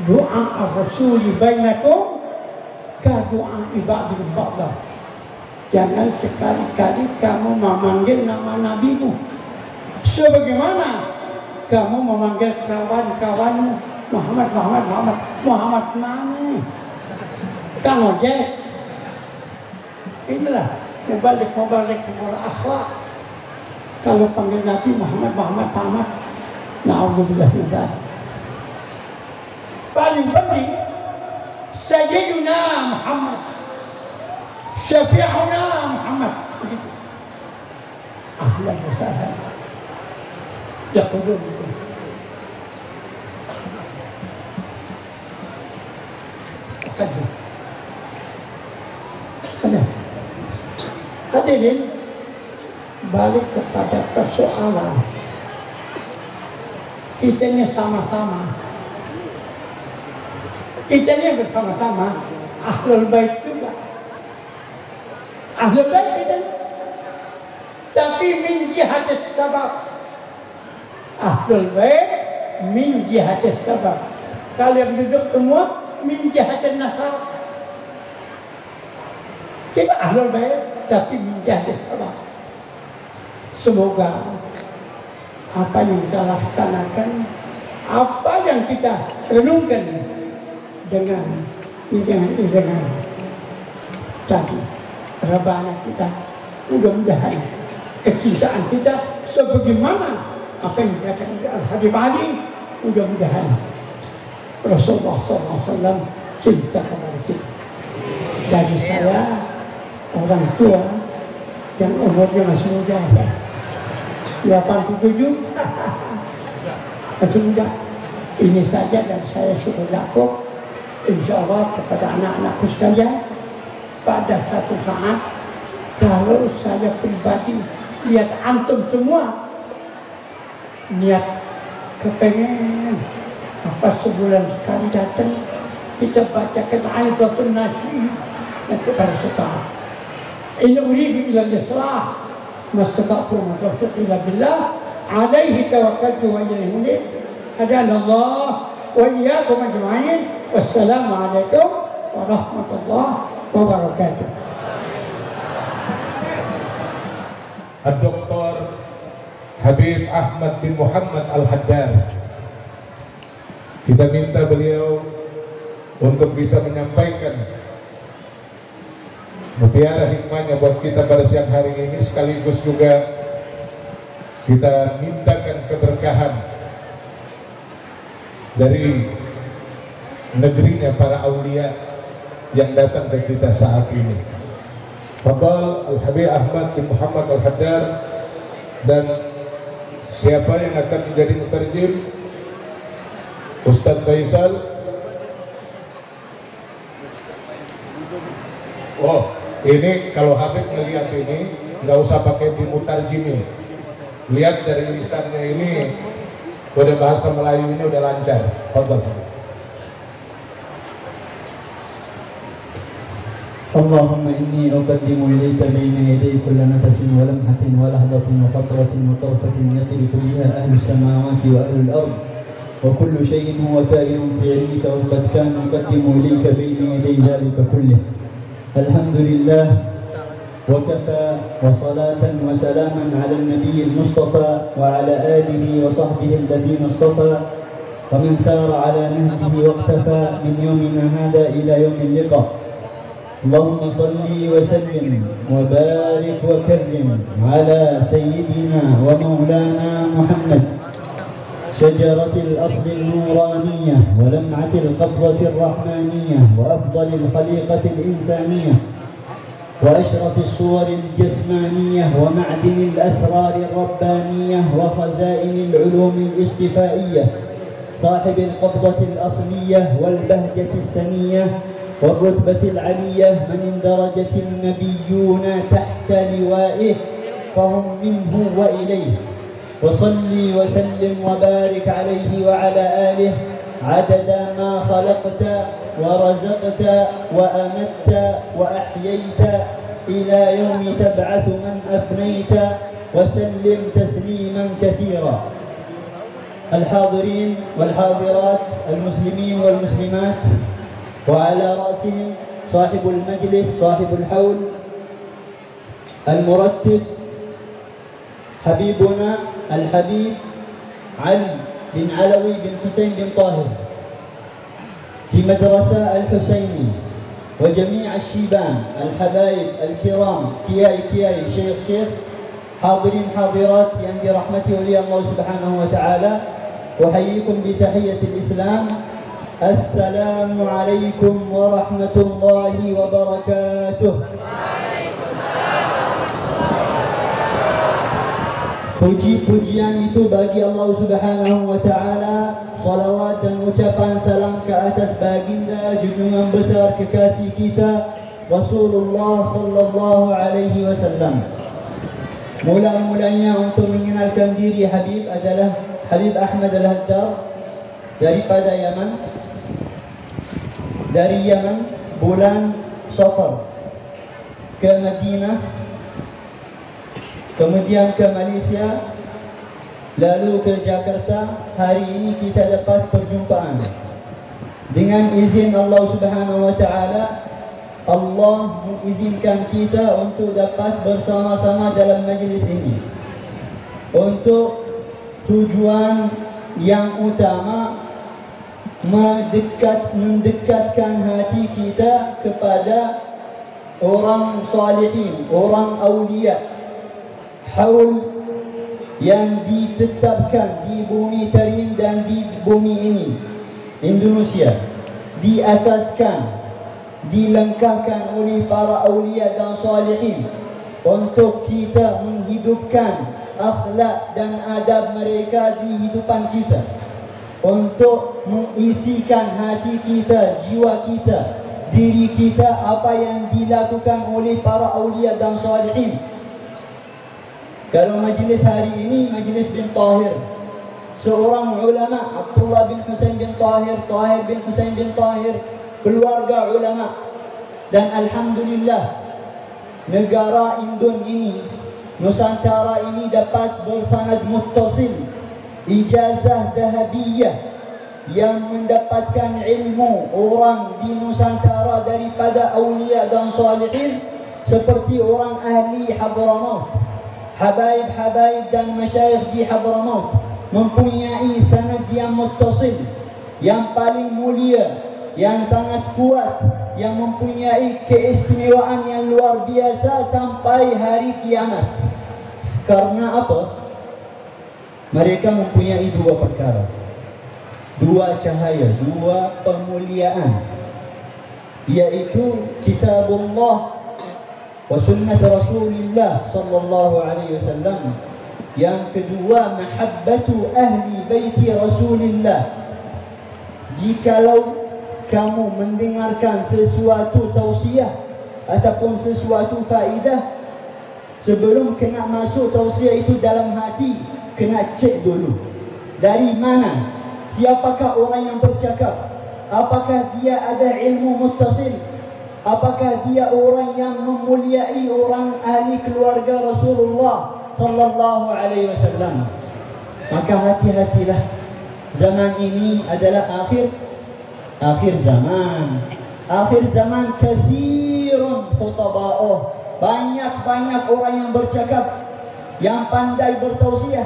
du'a ar-rasuli bainakum ka du'a ibadil ba'dah. Jangan sekali-kali kamu memanggil nama nabimu sebagaimana kamu memanggil kawan-kawanmu Muhammad mana? Kang ojek. Inilah mubalik kepada akhlak. Kalau panggil Nabi Muhammad. Na'udzubillah min dzalik. Paling penting Sayyiduna Muhammad, Syafi'una Muhammad. Begitu. Ahlan wa sahlan. Yaqulun. Hadirin, balik kepada persoalan. Kitanya sama-sama. Kitanya bersama-sama. Ahlul Bait juga. Ahlul Bait kitanya. Tapi min jihatis sabab. Ahlul Bait min jihatis sabab. Kalian duduk semua min jihatin nasab. Kita Ahlul Bait tapi min jihatis sabab. Semoga apa yang kita laksanakan, apa yang kita renungkan dengan iringan tadi, rebana kita, mudah-mudahan kecintaan kita sebagaimana apa yang dikatakan Al-Habib Ali, mudah-mudahan Rasulullah SAW cinta kepada kita. Dari saya, orang tua yang umurnya masih muda, 87 masih muda. Ini saja dan saya sudah Yaakob, insya Allah kepada anak-anakku sekalian, pada satu saat kalau saya pribadi lihat antum semua niat kepengen apa sebulan sekali datang kita bacakan ayatul nasi nanti pada setelah ini uridu ila al-islah mastata'tu wa tawfiq illa billah alaihi tawakkaltu wa ilaihi unib. Hadana Allah wa iyyakum ajma'in. Wassalamu alaikum warahmatullahi wabarakatuh. Dr. Habib Ahmad bin Muhammad Al-Haddad, kita minta beliau untuk bisa menyampaikan mutiara hikmahnya buat kita pada siang hari ini, sekaligus juga kita mintakan keberkahan dari negerinya para aulia yang datang ke kita saat ini. Fadal Al-Habib Ahmad bin Muhammad Al-Haddad, dan siapa yang akan menjadi mutarjim? Ustadz Faisal. Oh, ini kalau Habib melihat ini nggak usah pakai dimutarjimin. Lihat dari lisannya ini udah bahasa Melayu ini udah lancar. Fadal Habib. اللهم إني أقدم إليك بين يدي كل نفس ولمحة ولحظة وخطرة وطرفة يطرف بها أهل السماوات وأهل الأرض وكل شيء هو كائن في علمك وقد كان أقدم إليك بين يدي ذلك كله. الحمد لله وكفى وصلاة وسلاما على النبي المصطفى وعلى آله وصحبه الذين اصطفى ومن سار على نهجه واقتفى من يومنا هذا إلى يوم اللقاء. اللهم صل وسلم وبارك وكرم على سيدنا ومولانا محمد، شجرة الأصل النورانية ولمعة القبضة الرحمانية وأفضل الخليقة الإنسانية، وأشرف الصور الجسمانية ومعدن الأسرار الربانية وخزائن العلوم الاصطفائية، صاحب القبضة الأصلية والبهجة السنية والرتبة العلية، من اندرجت النبيون تحت لوائه فهم منه وإليه. وصلي وسلم وبارك عليه وعلى آله عدد ما خلقت ورزقت وأمت وأحييت إلى يوم تبعث من أفنيت، وسلم تسليما كثيرا. الحاضرين والحاضرات، المسلمين والمسلمات، وعلى رأسهم صاحب المجلس صاحب الحول المرتب حبيبنا الحبيب علي بن علوي بن حسين بن طاهر في مدرسة الحسيني، وجميع الشيبان الحبايب الكرام كياي شيخ حاضرين حاضرات yang dirahmati oleh Allah Subhanahu wa taala. أحييكم بتحية الإسلام. السلام عليكم ورحمة الله وبركاته. Puji-pujian itu bagi Allah Subhanahu wa taala. Salawat dan ucapan salam ke atas baginda junjungan besar kekasih kita Rasulullah sallallahu alaihi wasallam. Mula-mulanya untuk mengenalkan diri Habib adalah Habib Ahmad Al-Haddar daripada Yaman. Dari Yaman bulan Safar ke Madinah, kemudian ke Malaysia, lalu ke Jakarta. Hari ini kita dapat perjumpaan. Dengan izin Allah Subhanahu wa taala, Allah mengizinkan kita untuk dapat bersama-sama dalam majlis ini untuk tujuan yang utama mendekatkan hati kita kepada orang salihin, orang aulia. Haul yang ditetapkan di bumi Tarim dan di bumi ini Indonesia, diasaskan, dilangkahkan oleh para aulia dan salihin untuk kita menghidupkan akhlak dan adab mereka di hidupan kita, untuk mengisikan hati kita, jiwa kita, diri kita apa yang dilakukan oleh para aulia dan salihin. Kalau majlis hari ini, majlis bin Tahir, seorang ulama, Abdullah bin Husain bin Tahir, Tahir bin Husain bin Tahir, keluarga ulama. Dan alhamdulillah, negara Indon ini, Nusantara ini dapat bersanad muttasil, ijazah dahabiyah, yang mendapatkan ilmu orang di Nusantara daripada aulia dan salihin, seperti orang ahli Hadramaut, habaib-habaib dan masyayikh di Hadramaut, mempunyai sanad yang muttasil, yang paling mulia, yang sangat kuat, yang mempunyai keistimewaan yang luar biasa sampai hari kiamat. Karena apa? Mereka mempunyai dua perkara, dua cahaya, dua pemuliaan, yaitu kitabullah wa sunnat Rasulullah sallallahu alaihi wasallam. Yang kedua, mahabbatu ahli baiti Rasulillah. Jikalau kamu mendengarkan sesuatu tausiah ataupun sesuatu faedah, sebelum kena masuk tausiah itu dalam hati, kena cek dulu dari mana, siapakah orang yang bercakap, apakah dia ada ilmu muttasil, apakah dia orang yang memuliai orang ahli keluarga Rasulullah sallallahu alaihi wasallam. Maka hati-hatilah, zaman ini adalah akhir zaman. Akhir zaman kathirun khutaba'uh, banyak orang yang bercakap, yang pandai bertausiah,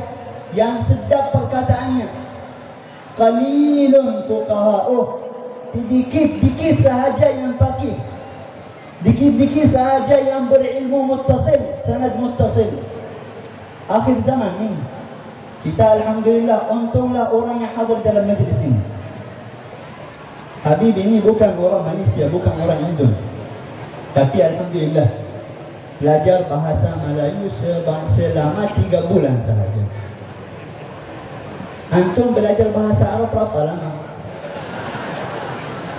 yang sedap perkataannya. Qalilun fuqaha'uh, dikit-dikit sahaja yang faqih, dikit-dikit sahaja yang berilmu muttasil, sanad muttasil. Akhir zaman ini kita alhamdulillah, untunglah orang yang hadir dalam majlis ini. Habib ini bukan orang Malaysia, bukan orang Indon, tapi alhamdulillah belajar bahasa Melayu selama 3 bulan sahaja. Antum belajar bahasa Arab berapa lama?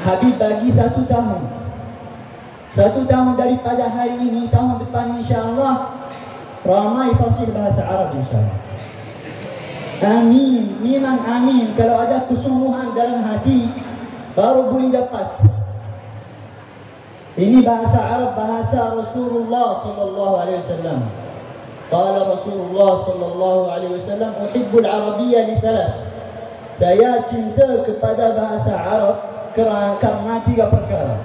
Habib bagi 1 tahun. 1 tahun daripada hari ini, tahun depan insyaAllah ramai fasih bahasa Arab insyaAllah. Amin, memang amin. Kalau ada kesungguhan dalam hati, baru boleh dapat. Ini bahasa Arab, bahasa Rasulullah sallallahu alaihi wasallam. Qala Rasulullah sallallahu alaihi wasallam, "Uhibbul Arabiyyah li thalath." Saya cinta kepada bahasa Arab karena 3 perkara.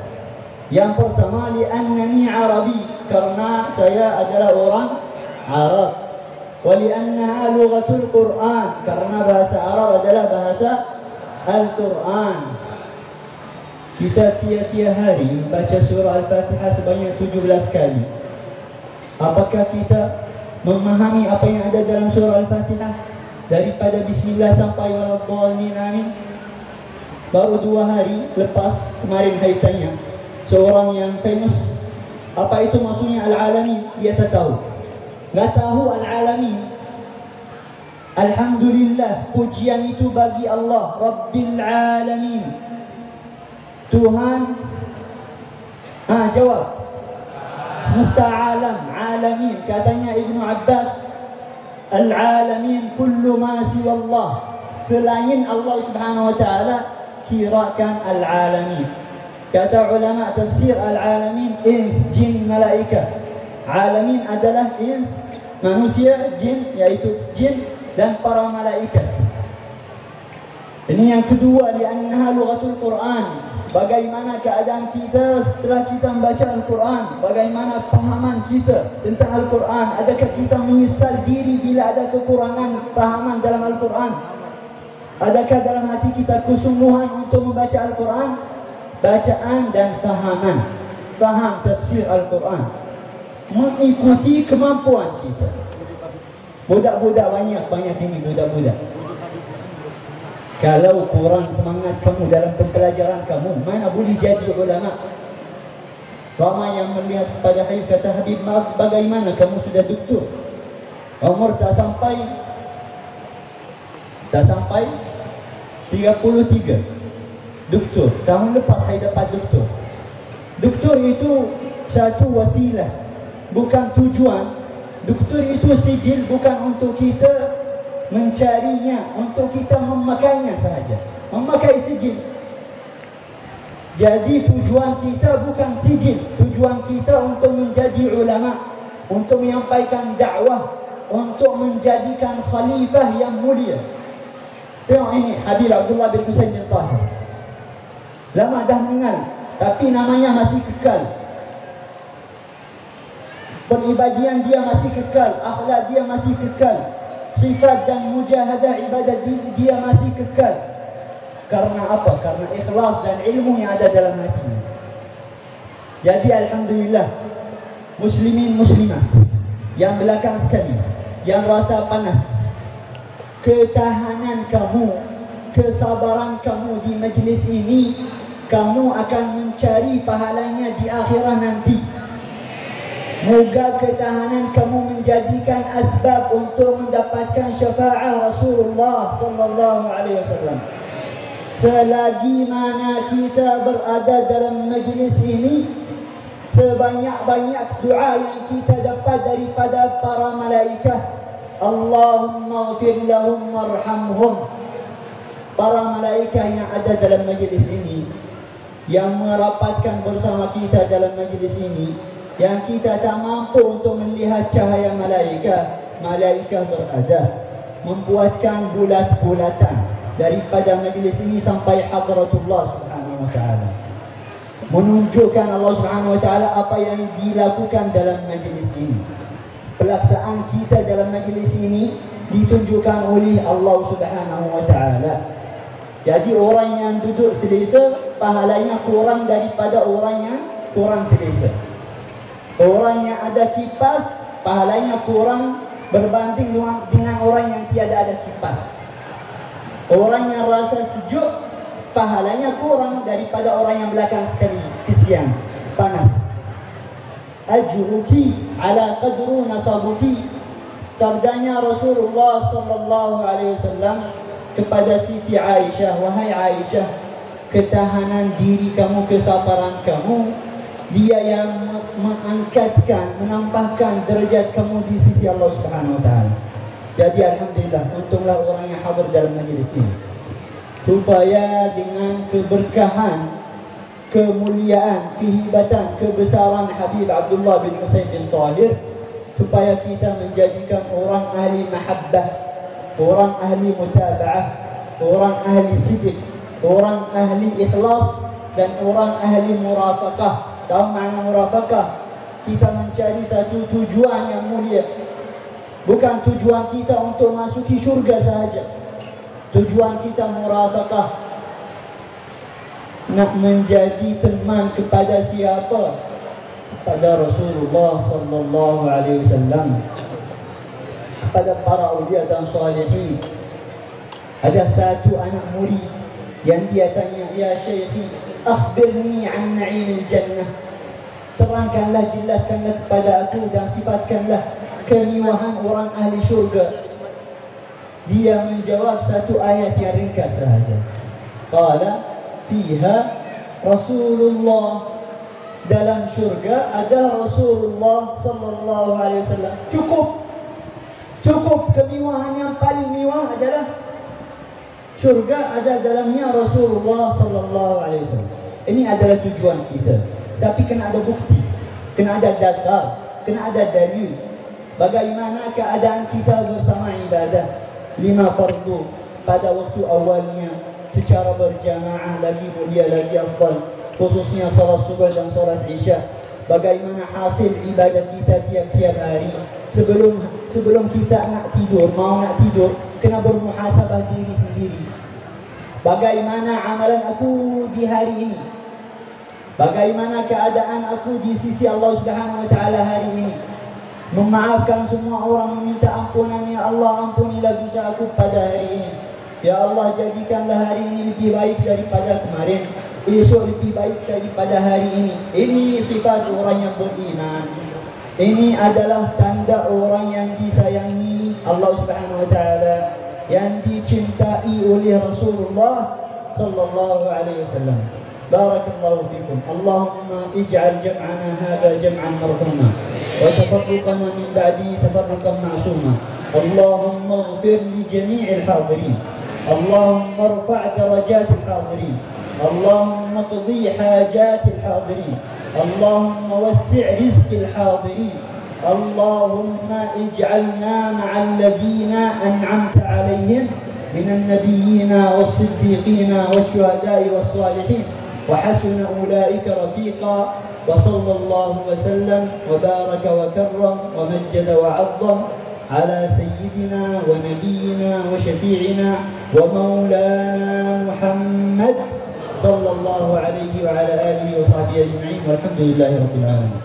Yang pertama, li'annani Arabi, karena saya adalah orang Arab. Wa li'annaha lughatul Quran, karena bahasa Arab adalah bahasa Al-Quran. Kita tiap-tiap hari membaca surah Al-Fatihah sebanyak 17 kali. Apakah kita memahami apa yang ada dalam surah Al-Fatihah? Daripada Bismillah sampai Waladhdallin, amin. Baru 2 hari lepas kemarin saya tanya seorang yang famous, apa itu maksudnya Al-Alamin? Dia tak tahu. Nggak tahu Al-Alamin. Alhamdulillah, pujian itu bagi Allah Rabbil Alamin, Tuhan. Jawab. Semesta alam, alamin. Katanya Ibnu Abbas, Al-Alamin kullu ma siwa Allah. Selain Allah Subhanahu wa ta'ala, kirakan Al-Alamin. Kata ulama tafsir, Al-Alamin ins, jin, malaika. Alamin adalah ins, manusia, jin, yaitu jin dan para malaikat. Ini yang kedua, li'annaha lughatul Quran. Bagaimana keadaan kita setelah kita membaca Al-Quran? Bagaimana pahaman kita tentang Al-Quran? Adakah kita menyesal diri bila ada kekurangan pahaman dalam Al-Quran? Adakah dalam hati kita kesungguhan untuk membaca Al-Quran? Bacaan dan pahaman, faham tafsir Al-Quran, mengikuti kemampuan kita. Budak-budak banyak ini budak-budak. Kalau kurang semangat kamu dalam pembelajaran kamu, mana boleh jadi ulama? Ramai yang melihat kepada Habib, kata Habib, bagaimana kamu sudah doktor? Umur tak sampai 33. Doktor. Tahun lepas saya dapat doktor. Doktor itu satu wasilah, bukan tujuan. Doktor itu sijil, bukan untuk kita mencarinya, untuk kita memakainya sahaja, memakai sijil. Jadi tujuan kita bukan sijil, tujuan kita untuk menjadi ulama, untuk menyampaikan dakwah, untuk menjadikan khalifah yang mulia. Tengok ini Habib Abdullah bin Husain bin Tahir, lama dah meninggal, tapi namanya masih kekal. Peribadian dia masih kekal, akhlak dia masih kekal, sifat dan mujahadah ibadah dia masih kekal. Karena apa? Karena ikhlas dan ilmu yang ada dalam hatinya. Jadi alhamdulillah, muslimin muslimat yang belakang sekali, yang rasa panas, ketahanan kamu, kesabaran kamu di majlis ini, kamu akan mencari pahalanya di akhirat nanti. Moga ketahanan kamu menjadikan asbab untuk mendapatkan syafaat Rasulullah sallallahu alaihi wasallam. Selagi mana kita berada dalam majlis ini, sebanyak-banyak doa yang kita dapat daripada para malaikat. Allahumma ighfir lahum warhamhum. Para malaikat yang ada dalam majlis ini, yang merapatkan bersama kita dalam majlis ini, yang kita tak mampu untuk melihat cahaya malaikat, malaikat berada membuatkan bulat-bulatan daripada majlis ini sampai hadratullah subhanahu wa ta'ala, menunjukkan Allah subhanahu wa ta'ala apa yang dilakukan dalam majlis ini. Pelaksanaan kita dalam majlis ini ditunjukkan oleh Allah subhanahu wa ta'ala. Jadi orang yang duduk selesa, pahalanya kurang daripada orang yang kurang selesa. Orang yang ada kipas, pahalanya kurang berbanding dengan orang yang tiada ada kipas. Orang yang rasa sejuk, pahalanya kurang daripada orang yang belakang sekali, kesian, panas. Ajruki ala qadru nasabuki. Sabdanya Rasulullah sallallahu alaihi wasallam kepada Siti Aisyah, wahai Aisyah, ketahanan diri kamu, kesabaran kamu, dia yang mengangkatkan, menampakkan derajat kamu di sisi Allah Subhanahu wa taala. Jadi alhamdulillah, untunglah orang yang hadir dalam majlis ini, supaya dengan keberkahan, kemuliaan, kehebatan, kebesaran Habib Abdullah bin Husain bin Tahir, supaya kita menjadikan orang ahli mahabbah, orang ahli mutaba'ah, orang ahli sidq, orang ahli ikhlas, dan orang ahli murafaqah. Tahu makna murafaqah? Kita mencari satu tujuan yang mulia. Bukan tujuan kita untuk masuki syurga sahaja. Tujuan kita murafaqah, nak menjadi teman kepada siapa? Kepada Rasulullah sallallahu alaihi wasallam, kepada para ulia dan salihin. Ada satu anak murid yang dia tanya, ya Syekhi, akhbirni an na'imil jannah. Terangkanlah, jelaskanlah kepada aku dan sifatkanlah kemewahan orang ahli syurga. Dia menjawab satu ayat yang ringkas sahaja. Qala fiha Rasulullah, dalam syurga ada Rasulullah sallallahu alaihi wasallam. Cukup kemewahan yang paling mewah adalah syurga, ada dalamnya Rasulullah sallallahu alaihi wasallam. Ini adalah tujuan kita. Tapi kena ada bukti, kena ada dasar, kena ada dalil. Bagaimana keadaan kita bersama ibadah 5 fardu pada waktu awalnya secara berjamaah, lagi mulia, lagi afdal, khususnya salat subuh dan salat isya. Bagaimana hasil ibadah kita tiap-tiap hari. Sebelum kita nak tidur, mau nak tidur, kena bermuhasabah diri sendiri. Bagaimana amalan aku di hari ini? Bagaimana keadaan aku di sisi Allah Subhanahu wa taala hari ini? Memaafkan semua orang, meminta ampunan, ya Allah ampunilah dosa aku pada hari ini. Ya Allah, jadikanlah hari ini lebih baik daripada kemarin, esok lebih baik daripada hari ini. Ini sifat orang yang beriman. Ini adalah tanda orang yang disayangi Allah Subhanahu wa taala, yang dicintai oleh Rasulullah sallallahu alaihi wasallam. Barakallahu fikum. Allahumma ij'al jam'ana hadha jam'an marhuma wa tafarruqana min ba'di tafarruqan ma'suma. Allahumma ighfir li jami'il hadirin. Allahumma irfa' darajatil hadirin. اللهم اقضي حاجات الحاضرين. اللهم وسع رزق الحاضرين. اللهم اجعلنا مع الذين أنعمت عليهم من النبيين والصديقين والشهداء والصالحين وحسن أولئك رفيقا. وصلى الله وسلم وبارك وكرم ومجد وعظم على سيدنا ونبينا وشفيعنا ومولانا محمد sallallahu alaihi wa ala alihi wa sahbihi ajma'in walhamdulillahi rabbil alamin.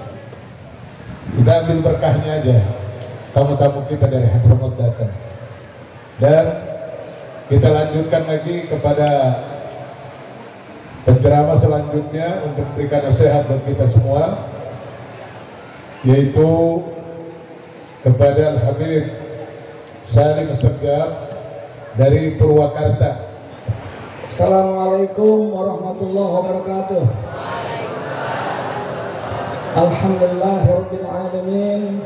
Kita ambil berkahnya aja. Tamu-tamu kita dari Hadramaut datang. Dan kita lanjutkan lagi kepada penceramah selanjutnya untuk memberikan nasihat buat kita semua, yaitu kepada Al-Habib Salim Assegaf dari Purwakarta. Assalamualaikum warahmatullahi wabarakatuh. Alhamdulillahirabbil alamin.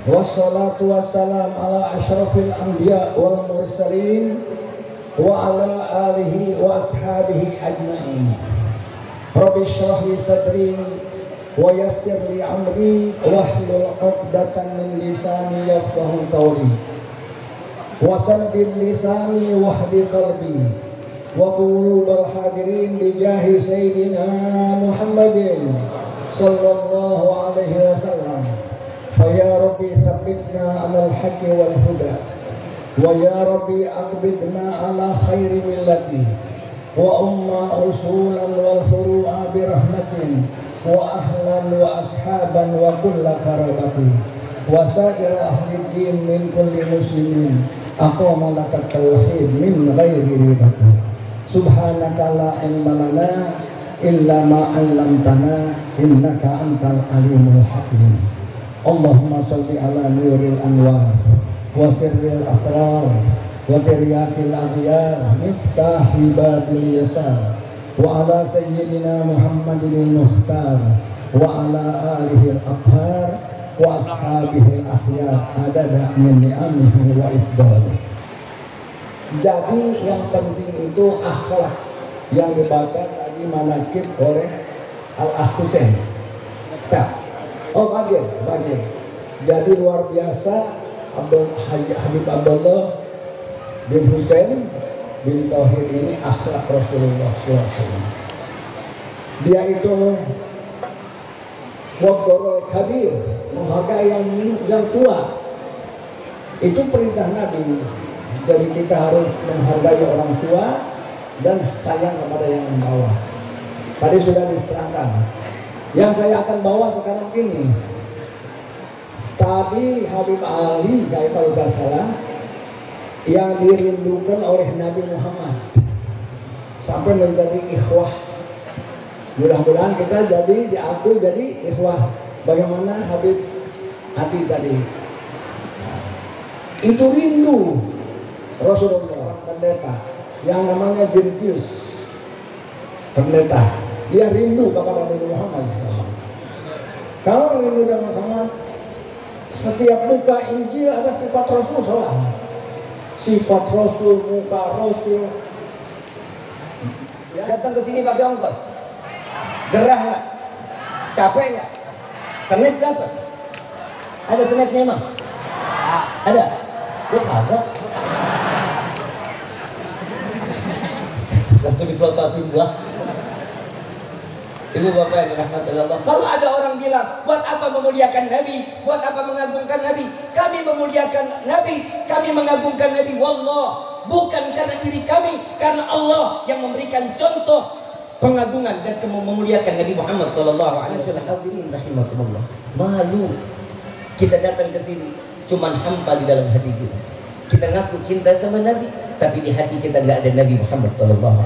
Wassalatu wassalam ala asyrafil anbiya wal mursalin wa ala alihi wa ashabihi ajma'in. Rabbi shrah li sadri wa yassir li amri wahlul 'uqdatam min lisani yafqahu qawli. Wa saddid lisani wahdi qalbi wa qulubal hadirin bi jahi sayyidina Muhammadin sallallahu alaihi wasallam. Fa ya rabbi tsabbitna 'alal haqqi wal huda wa ya rabbi aqbidna 'ala khairi millati wa umma usulan wal furu'a bi rahmatin wa ahlan wa ashaban wa kulla karabati wa sa'ir ahli din min kulli muslimin aqama laka tauhid min ghairi ribati. Subhanaka la ilma lana illa ma 'allamtana innaka antal alimul hakim. Allahumma salli ala nuril anwar wa sirril asrar wa tiryakil aghyar miftahi babil yasar wa ala sayyidina Muhammadin muhtar wa ala alihi al-abhar wa ashabihi al-akhyar adada min ni'amihi wa ifdali. Jadi yang penting itu akhlak yang dibaca tadi manakib oleh Al-Akh Husain. Oh bagian. Jadi luar biasa Habib Abdullah bin Husain bin Tauhid ini akhlak Rasulullah SAW. Dia itu waqarul kabir, menghargai yang tua. Itu perintah Nabi. Jadi kita harus menghargai orang tua dan sayang kepada yang membawa. Tadi sudah diserahkan. Yang saya akan bawa sekarang ini, tadi Habib Ali kalau tidak salah, yang dirindukan oleh Nabi Muhammad sampai menjadi ikhwah. Mudah-mudahan kita diaku jadi ikhwah. Bagaimana Habib Ati tadi? Itu rindu Rasulullah pendeta yang namanya Jirjius pendeta. Dia rindu kepada Nabi Muhammad SAW. Kalau rindu dengan Muhammad, setiap muka Injil ada sifat Rasul SAW. Sifat Rasul, muka Rasul. Ya. Datang ke sini pakai ongkos, gerah nggak? Capek nggak? Snack dapat? Ada snacknya emang? Ada? Gue kagak. Langsung diplototin gua. Ibu bapak yang dirahmati Allah. Kalau ada orang bilang, buat apa memuliakan Nabi? Buat apa mengagungkan Nabi? Kami memuliakan Nabi, kami mengagungkan Nabi. Wallah, bukan karena diri kami, karena Allah yang memberikan contoh pengagungan dan memuliakan Nabi Muhammad SAW. Malu kita datang ke sini, cuman hampa di dalam hati kita. Kita ngaku cinta sama Nabi, tapi di hati kita nggak ada Nabi Muhammad SAW.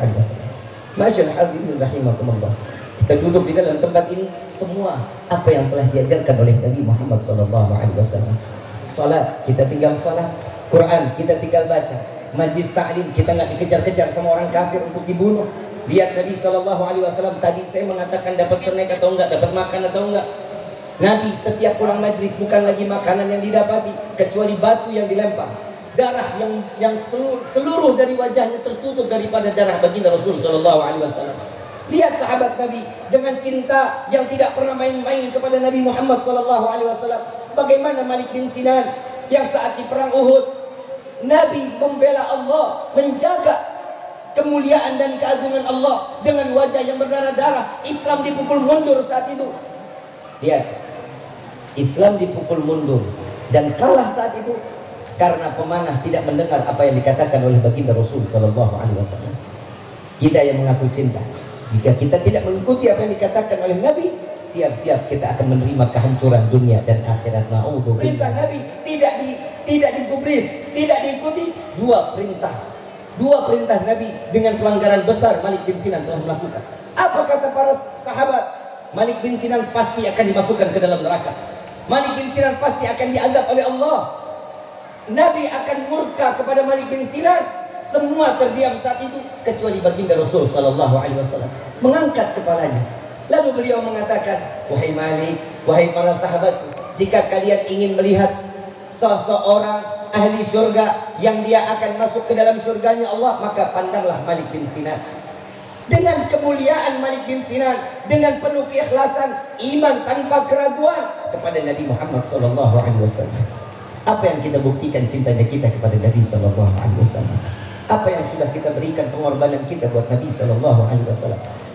Masyaallah hadirin rahimakumullah. Kita duduk di dalam tempat ini, semua apa yang telah diajarkan oleh Nabi Muhammad SAW. Salat, kita tinggal salat. Quran, kita tinggal baca. Majlis ta'lim, kita nggak dikejar-kejar sama orang kafir untuk dibunuh. Lihat Nabi SAW tadi saya mengatakan dapat snack atau enggak, dapat makan atau enggak. Nabi setiap pulang majlis bukan lagi makanan yang didapati, kecuali batu yang dilempar. Darah yang seluruh dari wajahnya tertutup daripada darah baginda Rasul SAW. Lihat sahabat Nabi dengan cinta yang tidak pernah main-main kepada Nabi Muhammad SAW. Bagaimana Malik bin Sinan yang saat di perang Uhud, Nabi membela Allah, menjaga kemuliaan dan keagungan Allah dengan wajah yang berdarah-darah. Islam dipukul mundur saat itu. Lihat, Islam dipukul mundur dan kalah saat itu karena pemanah tidak mendengar apa yang dikatakan oleh baginda Rasul SAW. Kita yang mengaku cinta, jika kita tidak mengikuti apa yang dikatakan oleh Nabi, siap-siap kita akan menerima kehancuran dunia dan akhirat. Na'udzubillah. Perintah Nabi tidak digubris, tidak diikuti. Dua perintah Nabi dengan pelanggaran besar Malik bin Sinan telah melakukan. Apa kata para sahabat? Malik bin Sinan pasti akan dimasukkan ke dalam neraka. Malik bin Sinan pasti akan diazab oleh Allah. Nabi akan murka kepada Malik bin Sinan. Semua terdiam saat itu kecuali baginda Rasul SAW mengangkat kepalanya. Lalu beliau mengatakan, wahai Malik, wahai para sahabatku, jika kalian ingin melihat seseorang ahli surga yang dia akan masuk ke dalam surganya Allah, maka pandanglah Malik bin Sinan. Dengan kemuliaan Malik bin Sinan, dengan penuh keikhlasan, iman tanpa keraguan kepada Nabi Muhammad SAW. Apa yang kita buktikan cintanya kita kepada Nabi SAW? Apa yang sudah kita berikan pengorbanan kita buat Nabi SAW?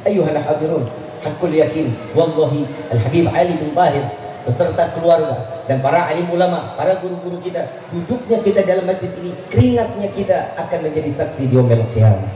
Ayuhal hadirun, hakul yakin, wallahi Al-Habib Ali bin Tahir beserta keluarga dan para alim ulama, para guru-guru kita, duduknya kita dalam majlis ini, keringatnya kita akan menjadi saksi di yaumil qiyamah.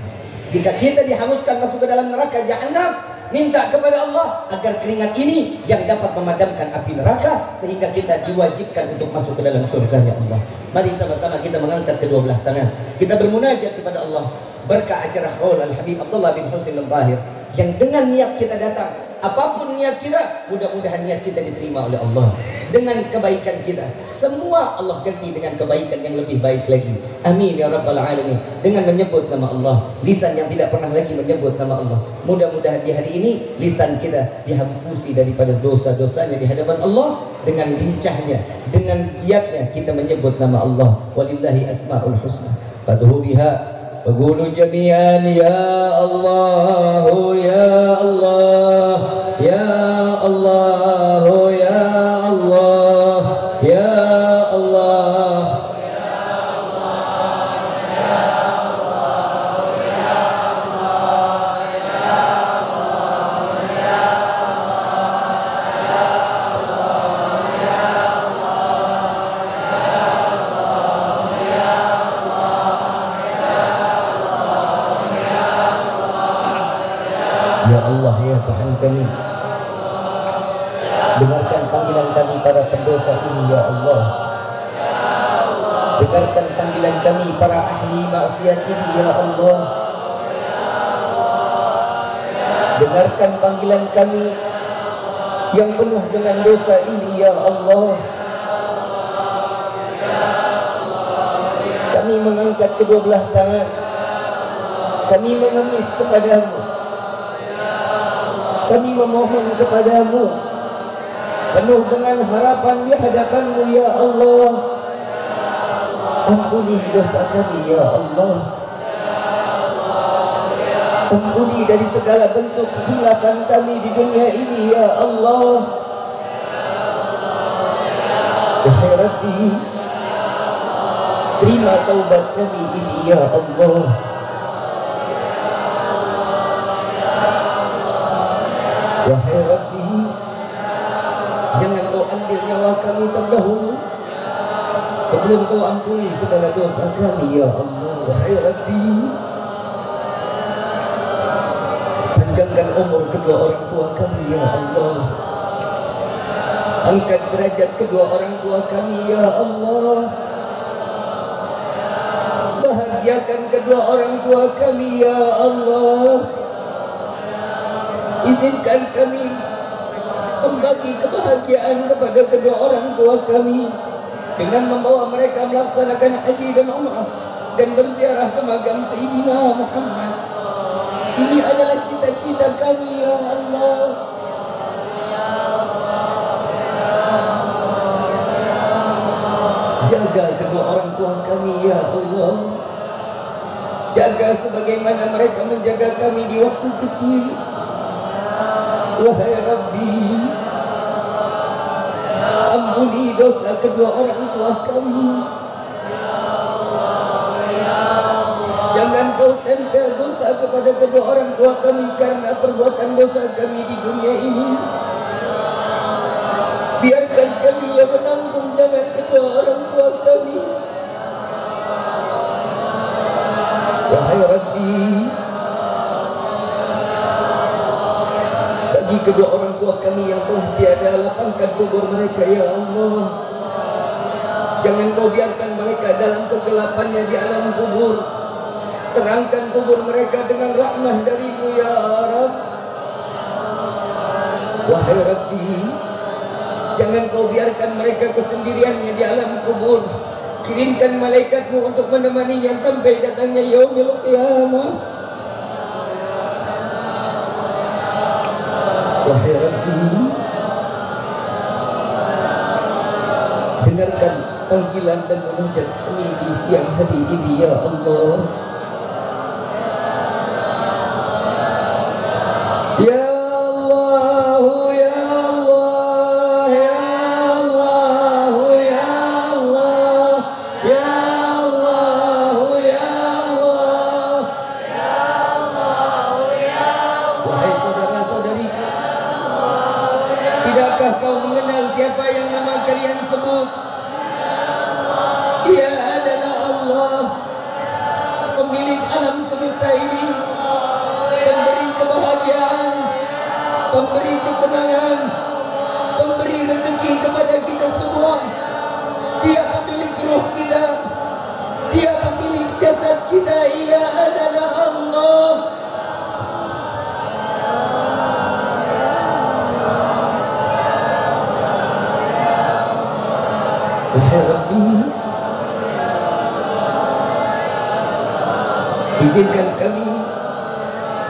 Jika kita dihanguskan masuk ke dalam neraka jahanam, minta kepada Allah agar keringat ini yang dapat memadamkan api neraka sehingga kita diwajibkan untuk masuk ke dalam surganya Allah. Mari sama-sama kita mengangkat kedua belah tangan, kita bermunajat kepada Allah berkah acara Khaul Al-Habib Abdullah bin Husain Al-Tahir yang dengan niat kita datang apapun niat kita, mudah-mudahan niat kita diterima oleh Allah. Dengan kebaikan kita, semua Allah ganti dengan kebaikan yang lebih baik lagi. Amin ya rabbal alamin. Dengan menyebut nama Allah, lisan yang tidak pernah lagi menyebut nama Allah, mudah-mudahan di hari ini lisan kita dihampusi daripada dosa-dosanya di hadapan Allah. Dengan lincahnya, dengan giatnya kita menyebut nama Allah. Walillahi asmaul husna fad'u biha faqulu jami'an ya Allah ya Allah ya Allah ya Allah ya Allah. Ya Allah ya Tuhan kami, dengarkan panggilan kami para pendosa ini ya Allah. Dengarkan panggilan kami para ahli maksiat ini ya Allah. Dengarkan panggilan kami yang penuh dengan dosa ini ya Allah. Kami mengangkat kedua belah tangan, kami mengemis kepadamu, kami memohon kepadamu penuh dengan harapan di hadapanmu ya Allah. Ampuni dosa kami ya Allah. Ampuni dari segala bentuk kekhilafan kami di dunia ini ya Allah. Wahai Rabbi, terima taubat kami ini ya Allah. Wahai Rabbi, jangan kau ambil nyawa kami terdahulu sebelum kau ampuni segala dosa kami ya Allah. Wahai Rabbi, panjangkan umur kedua orang tua kami ya Allah. Angkat derajat kedua orang tua kami ya Allah. Bahagiakan kedua orang tua kami ya Allah. Izinkan kami membagi kebahagiaan kepada kedua orang tua kami dengan membawa mereka melaksanakan haji dan umrah dan berziarah ke makam Sayyidina Muhammad. Ini adalah cita-cita kami ya Allah. Jaga kedua orang tua kami ya Allah. Jaga sebagaimana mereka menjaga kami di waktu kecil. Wahai Rabbi, ampuni dosa kedua orang tua kami. Jangan kau tempel dosa kepada kedua orang tua kami karena perbuatan dosa kami di dunia ini. Biarkan kami yang menanggung jangan kedua orang tua kami. Wahai Rabbi, bagi kedua orang tua kami yang telah tiada, lapangkan kubur mereka ya Allah. Jangan kau biarkan mereka dalam kegelapannya di alam kubur. Terangkan kubur mereka dengan rahmah darimu ya Rabb. Wahai Rabbi, jangan kau biarkan mereka kesendiriannya di alam kubur. Kirimkan malaikatmu untuk menemaninya sampai datangnya yaumil qiyamah. Wahai Rabbi, dengarkan panggilan dan munajat kami di siang hari ini ya Allah. Ya Allah, ya Allah, ya Allah, ya Allah, ya Allah, ya Allah, ya Allah, ya Allah. Wahai saudara-saudariku, tidakkah kau mengenal siapa yang nama kalian sebut? Dia adalah Allah, pemilik alam semesta ini, pemberi kebahagiaan, pemberi kesenangan, pemberi rezeki kepada kita semua. Dia pemilik roh kita, dia pemilik jasad kita. Ia adalah Allah. Izinkan kami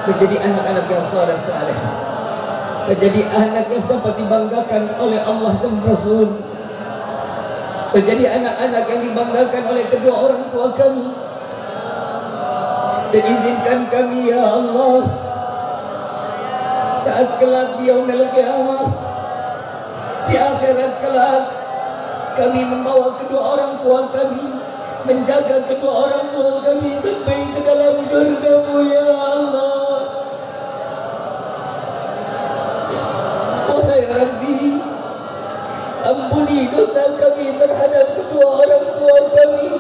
menjadi anak-anak yang saleh-saleh, menjadi anak yang dapat dibanggakan oleh Allah dan Rasul, menjadi anak-anak yang dibanggakan oleh kedua orang tua kami. Dan izinkan kami ya Allah, saat kelak di yaumil qiyamah, di akhirat kelak, kami membawa kedua orang tua kami, menjaga kedua orang tua kami sampai ke dalam surga-Mu ya Allah. Wahai Rabbi, ampuni dosa kami terhadap kedua orang tua kami,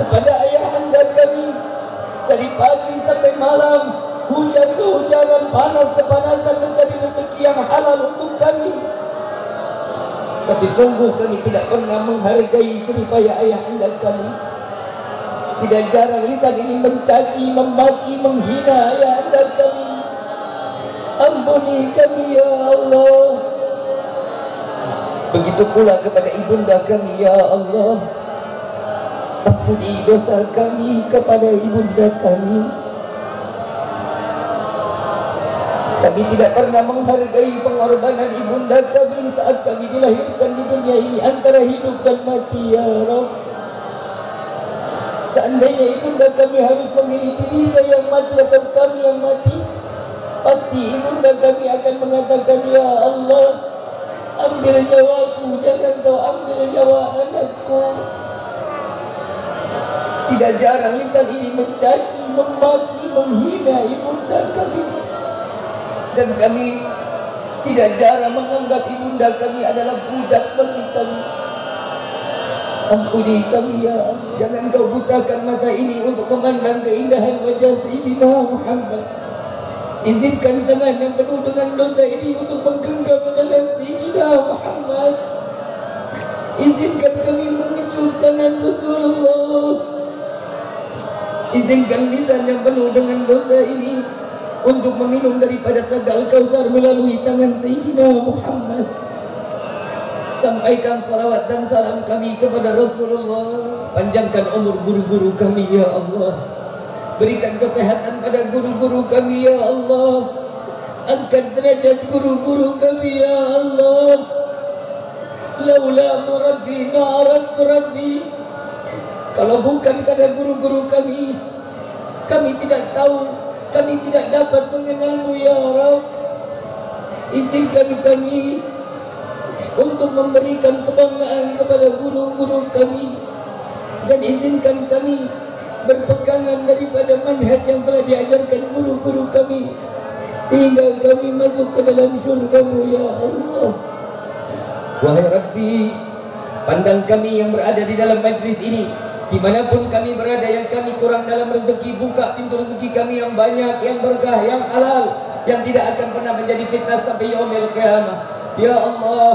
kepada ayah anda kami. Dari pagi sampai malam, hujan kehujanan, panas kepanasan, mencari rezeki yang halal untuk kami. Tapi sungguh kami tidak pernah menghargai jerih payah ayah anda kami. Tidak jarang lisan ini mencaci, memaki, menghina ayah anda kami. Ampuni kami ya Allah. Begitu pula kepada ibunda kami ya Allah. Ampuni dosa kami kepada ibunda kami. Kami tidak pernah menghargai pengorbanan ibunda kami saat kami dilahirkan di dunia ini antara hidup dan mati ya Rabb. Seandainya ibunda kami harus memilih dirinya yang mati atau kami yang mati, pasti ibunda kami akan mengatakan, ya Allah, ambil nyawaku, jangan kau ambil nyawa anakku. Tidak jarang lisan ini mencaci, memaki, menghina ibunda kami. Dan kami tidak jarang menganggap ibunda kami adalah budak bagi kami. Ampuni kami ya Allah. Jangan kau butakan mata ini untuk memandang keindahan wajah Sayyidina Muhammad. Izinkan tangan yang penuh dengan dosa ini untuk menggenggam tangan Sayyidina Muhammad. Izinkan kami mengecut tangan Rasulullah. Izinkan lisan yang penuh dengan dosa ini untuk meminum daripada telaga Al-Kautsar melalui tangan Sayyidina Muhammad. Sampaikan salawat dan salam kami kepada Rasulullah. Panjangkan umur guru-guru kami ya Allah. Berikan kesehatan pada guru-guru kami ya Allah. Angkat derajat guru-guru kami ya Allah. Laula murabbi ma'araftu rabbi. Kalau bukan karena guru-guru kami tidak tahu, kami tidak dapat mengenalmu ya Rabb. Izinkan kami untuk memberikan kebanggaan kepada guru-guru kami, dan izinkan kami berpegangan daripada manhaj yang telah diajarkan guru-guru kami, sehingga kami masuk ke dalam syurga-Mu ya Allah. Wahai Rabbi, pandang kami yang berada di dalam majlis ini, dimanapun kami berada, yang kami kurang dalam rezeki, buka pintu rezeki kami yang banyak, yang berkah, yang halal, yang tidak akan pernah menjadi fitnah sampai yaumil qiyamah. Ya Allah,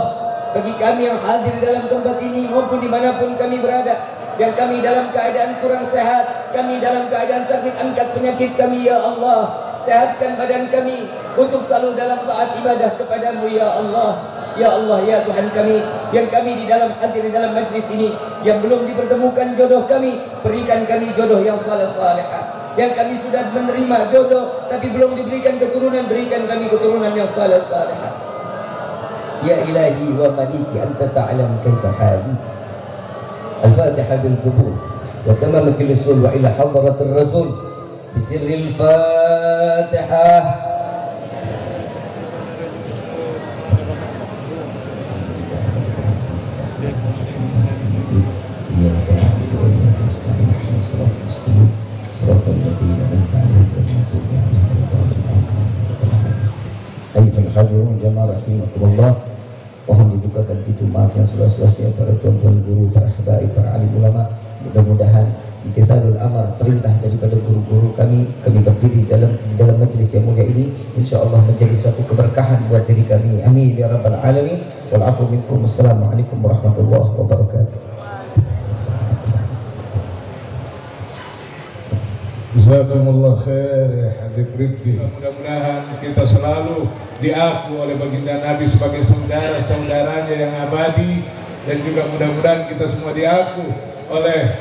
bagi kami yang hadir dalam tempat ini maupun dimanapun kami berada, yang kami dalam keadaan kurang sehat, kami dalam keadaan sakit, angkat penyakit kami ya Allah. Sehatkan badan kami untuk selalu dalam taat ibadah kepadamu ya Allah. Ya Allah, ya Tuhan kami, yang kami di dalam hadir di dalam majlis ini, yang belum dipertemukan jodoh kami, berikan kami jodoh yang saleh-salehah. Yang kami sudah menerima jodoh tapi belum diberikan keturunan, berikan kami keturunan yang saleh-salehah. Ya ilahi wa maliki anta ta'lam kaifa hali. Al-Fatiha bil qubul wa tamam al-usul wa ila hadratir rasul bisirril Fatihah. Hadirin jamaah rahimakumullah, mohon dibukakan pintu maaf yang seluas-luasnya para tuan-tuan guru, para habaib, para alim ulama. Mudah-mudahan imtithalul amar, perintah daripada guru-guru kami berdiri di dalam majlis yang mulia ini, insyaallah menjadi suatu keberkahan buat diri kami. Amin ya rabbal alamin. Wal afu minkum. Assalamualaikum warahmatullahi wabarakatuh. Jazakumullah khair ya Habib Rifki. Mudah-mudahan kita selalu diaku oleh baginda Nabi sebagai saudara-saudaranya yang abadi, dan juga mudah-mudahan kita semua diaku oleh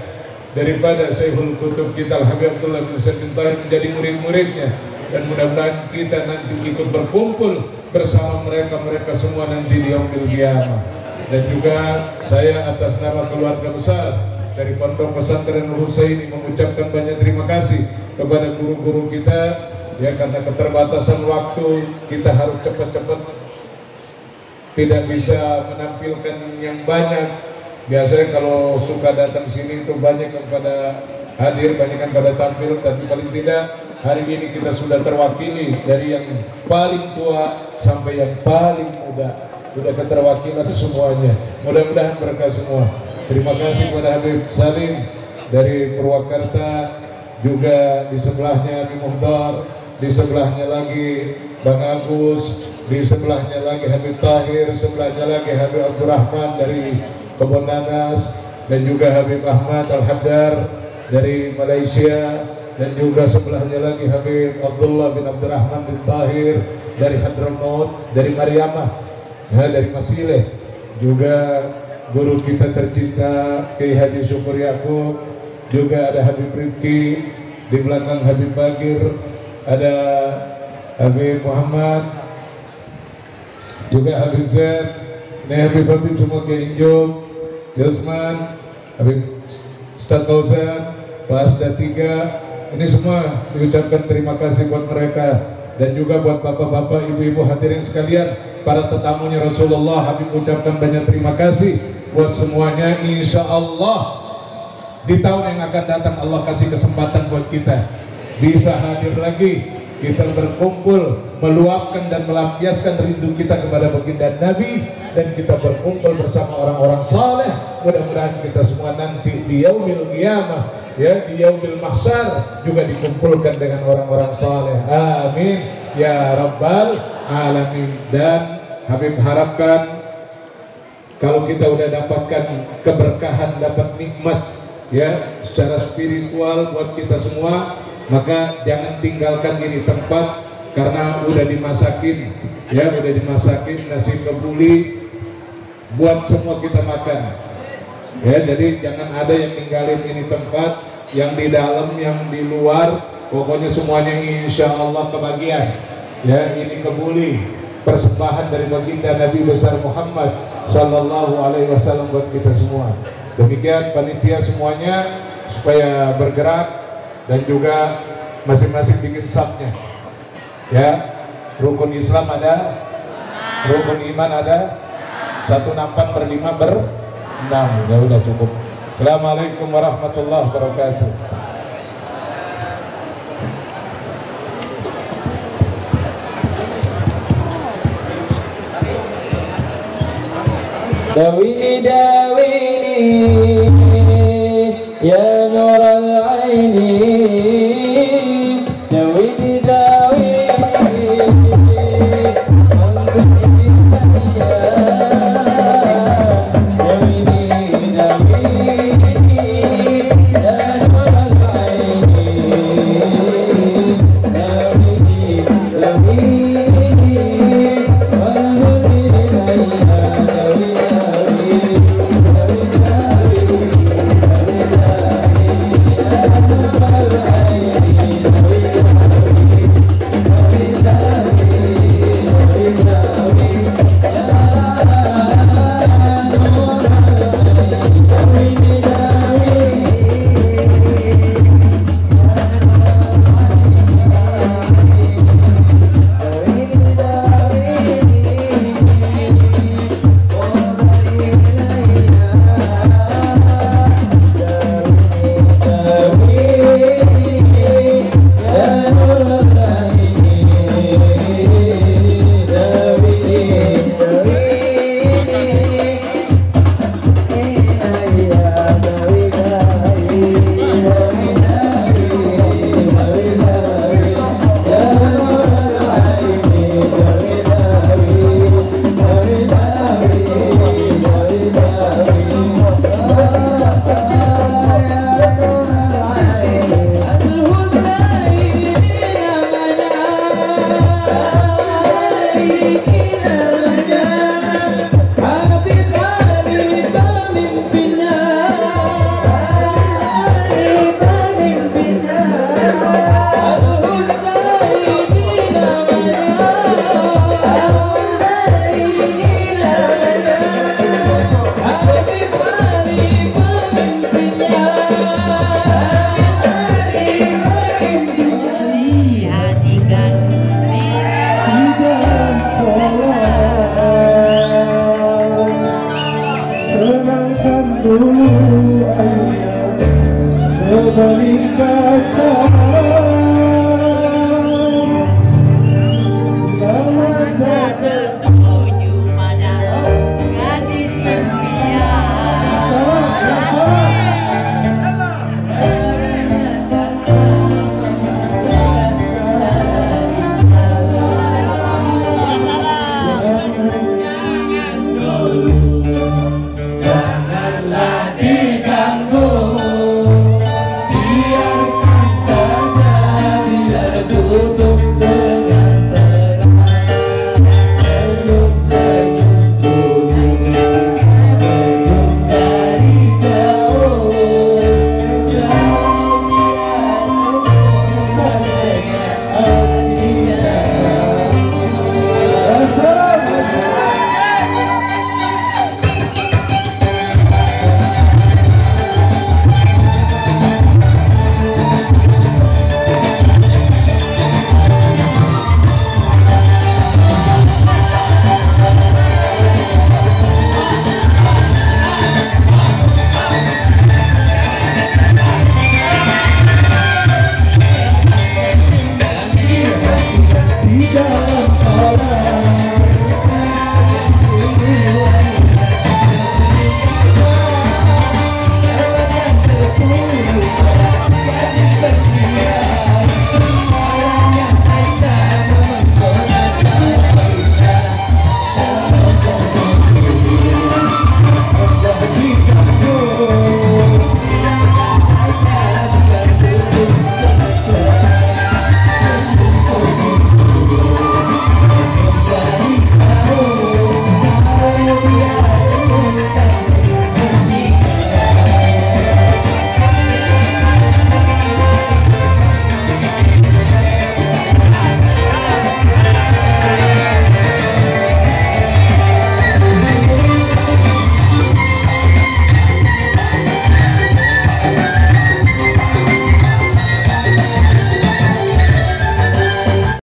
daripada Syekhul Kutub kita Al-Habib Abdullah bin Husain bin Tahir menjadi murid-muridnya, dan mudah-mudahan kita nanti ikut berkumpul bersama mereka semua nanti di yaumil qiyamah. Dan juga saya atas nama keluarga besar dari Pondok Pesantren Nur Husaini mengucapkan banyak terima kasih kepada guru-guru kita, ya, karena keterbatasan waktu kita harus cepat-cepat, tidak bisa menampilkan yang banyak. Biasanya kalau suka datang sini itu banyak yang pada hadir, banyak yang pada tampil, tapi paling tidak hari ini kita sudah terwakili dari yang paling tua sampai yang paling muda, sudah keterwakilan semuanya. Mudah-mudahan berkah semua. Terima kasih kepada Habib Salim dari Purwakarta, juga di sebelahnya Habib Muhdar, di sebelahnya lagi Bang Agus, di sebelahnya lagi Habib Tahir, sebelahnya lagi Habib Abdurrahman dari Kebon Nanas, dan juga Habib Ahmad Al-Haddar dari Malaysia, dan juga sebelahnya lagi Habib Abdullah bin Abdurrahman bin Tahir dari Hadramaut, dari Mariamah, ya, dari Masileh. Juga guru kita tercinta Kiai Haji Syukur Yakub, juga ada Habib Rifki, di belakang Habib Bagir ada Habib Muhammad, juga Habib Zaid, ini Habib semua Kiai Injub, Yusman, Habib Ustaz Kausan, Pak Asda 3, ini semua diucapkan terima kasih buat mereka. Dan juga buat bapak-bapak, ibu-ibu hadirin sekalian, para tetamunya Rasulullah, Habib ucapkan banyak terima kasih buat semuanya. Insya Allah di tahun yang akan datang Allah kasih kesempatan buat kita bisa hadir lagi, kita berkumpul meluapkan dan melampiaskan rindu kita kepada baginda Nabi, dan kita berkumpul bersama orang-orang saleh. Mudah-mudahan kita semua nanti di yaumil qiyamah, ya, di yaumil mahsyar juga dikumpulkan dengan orang-orang saleh. Amin ya rabbal alamin. Dan Habib harapkan kalau kita udah dapatkan keberkahan, dapat nikmat, ya, secara spiritual buat kita semua, maka jangan tinggalkan ini tempat, karena udah dimasakin, ya, udah dimasakin nasi kebuli buat semua kita makan, ya. Jadi jangan ada yang ninggalin ini tempat, yang di dalam, yang di luar, pokoknya semuanya insya Allah kebagian, ya. Ini kebuli persembahan dari baginda Nabi besar Muhammad Sallallahu Alaihi Wasallam buat kita semua. Demikian panitia semuanya, supaya bergerak dan juga masing-masing bikin sapnya, ya. Rukun Islam ada, rukun iman ada, 1 nampan ber5 ber6, ya udah cukup. Assalamualaikum warahmatullahi wabarakatuh. Dawini dawini ya nur al-aini, dawini dawini bening kaca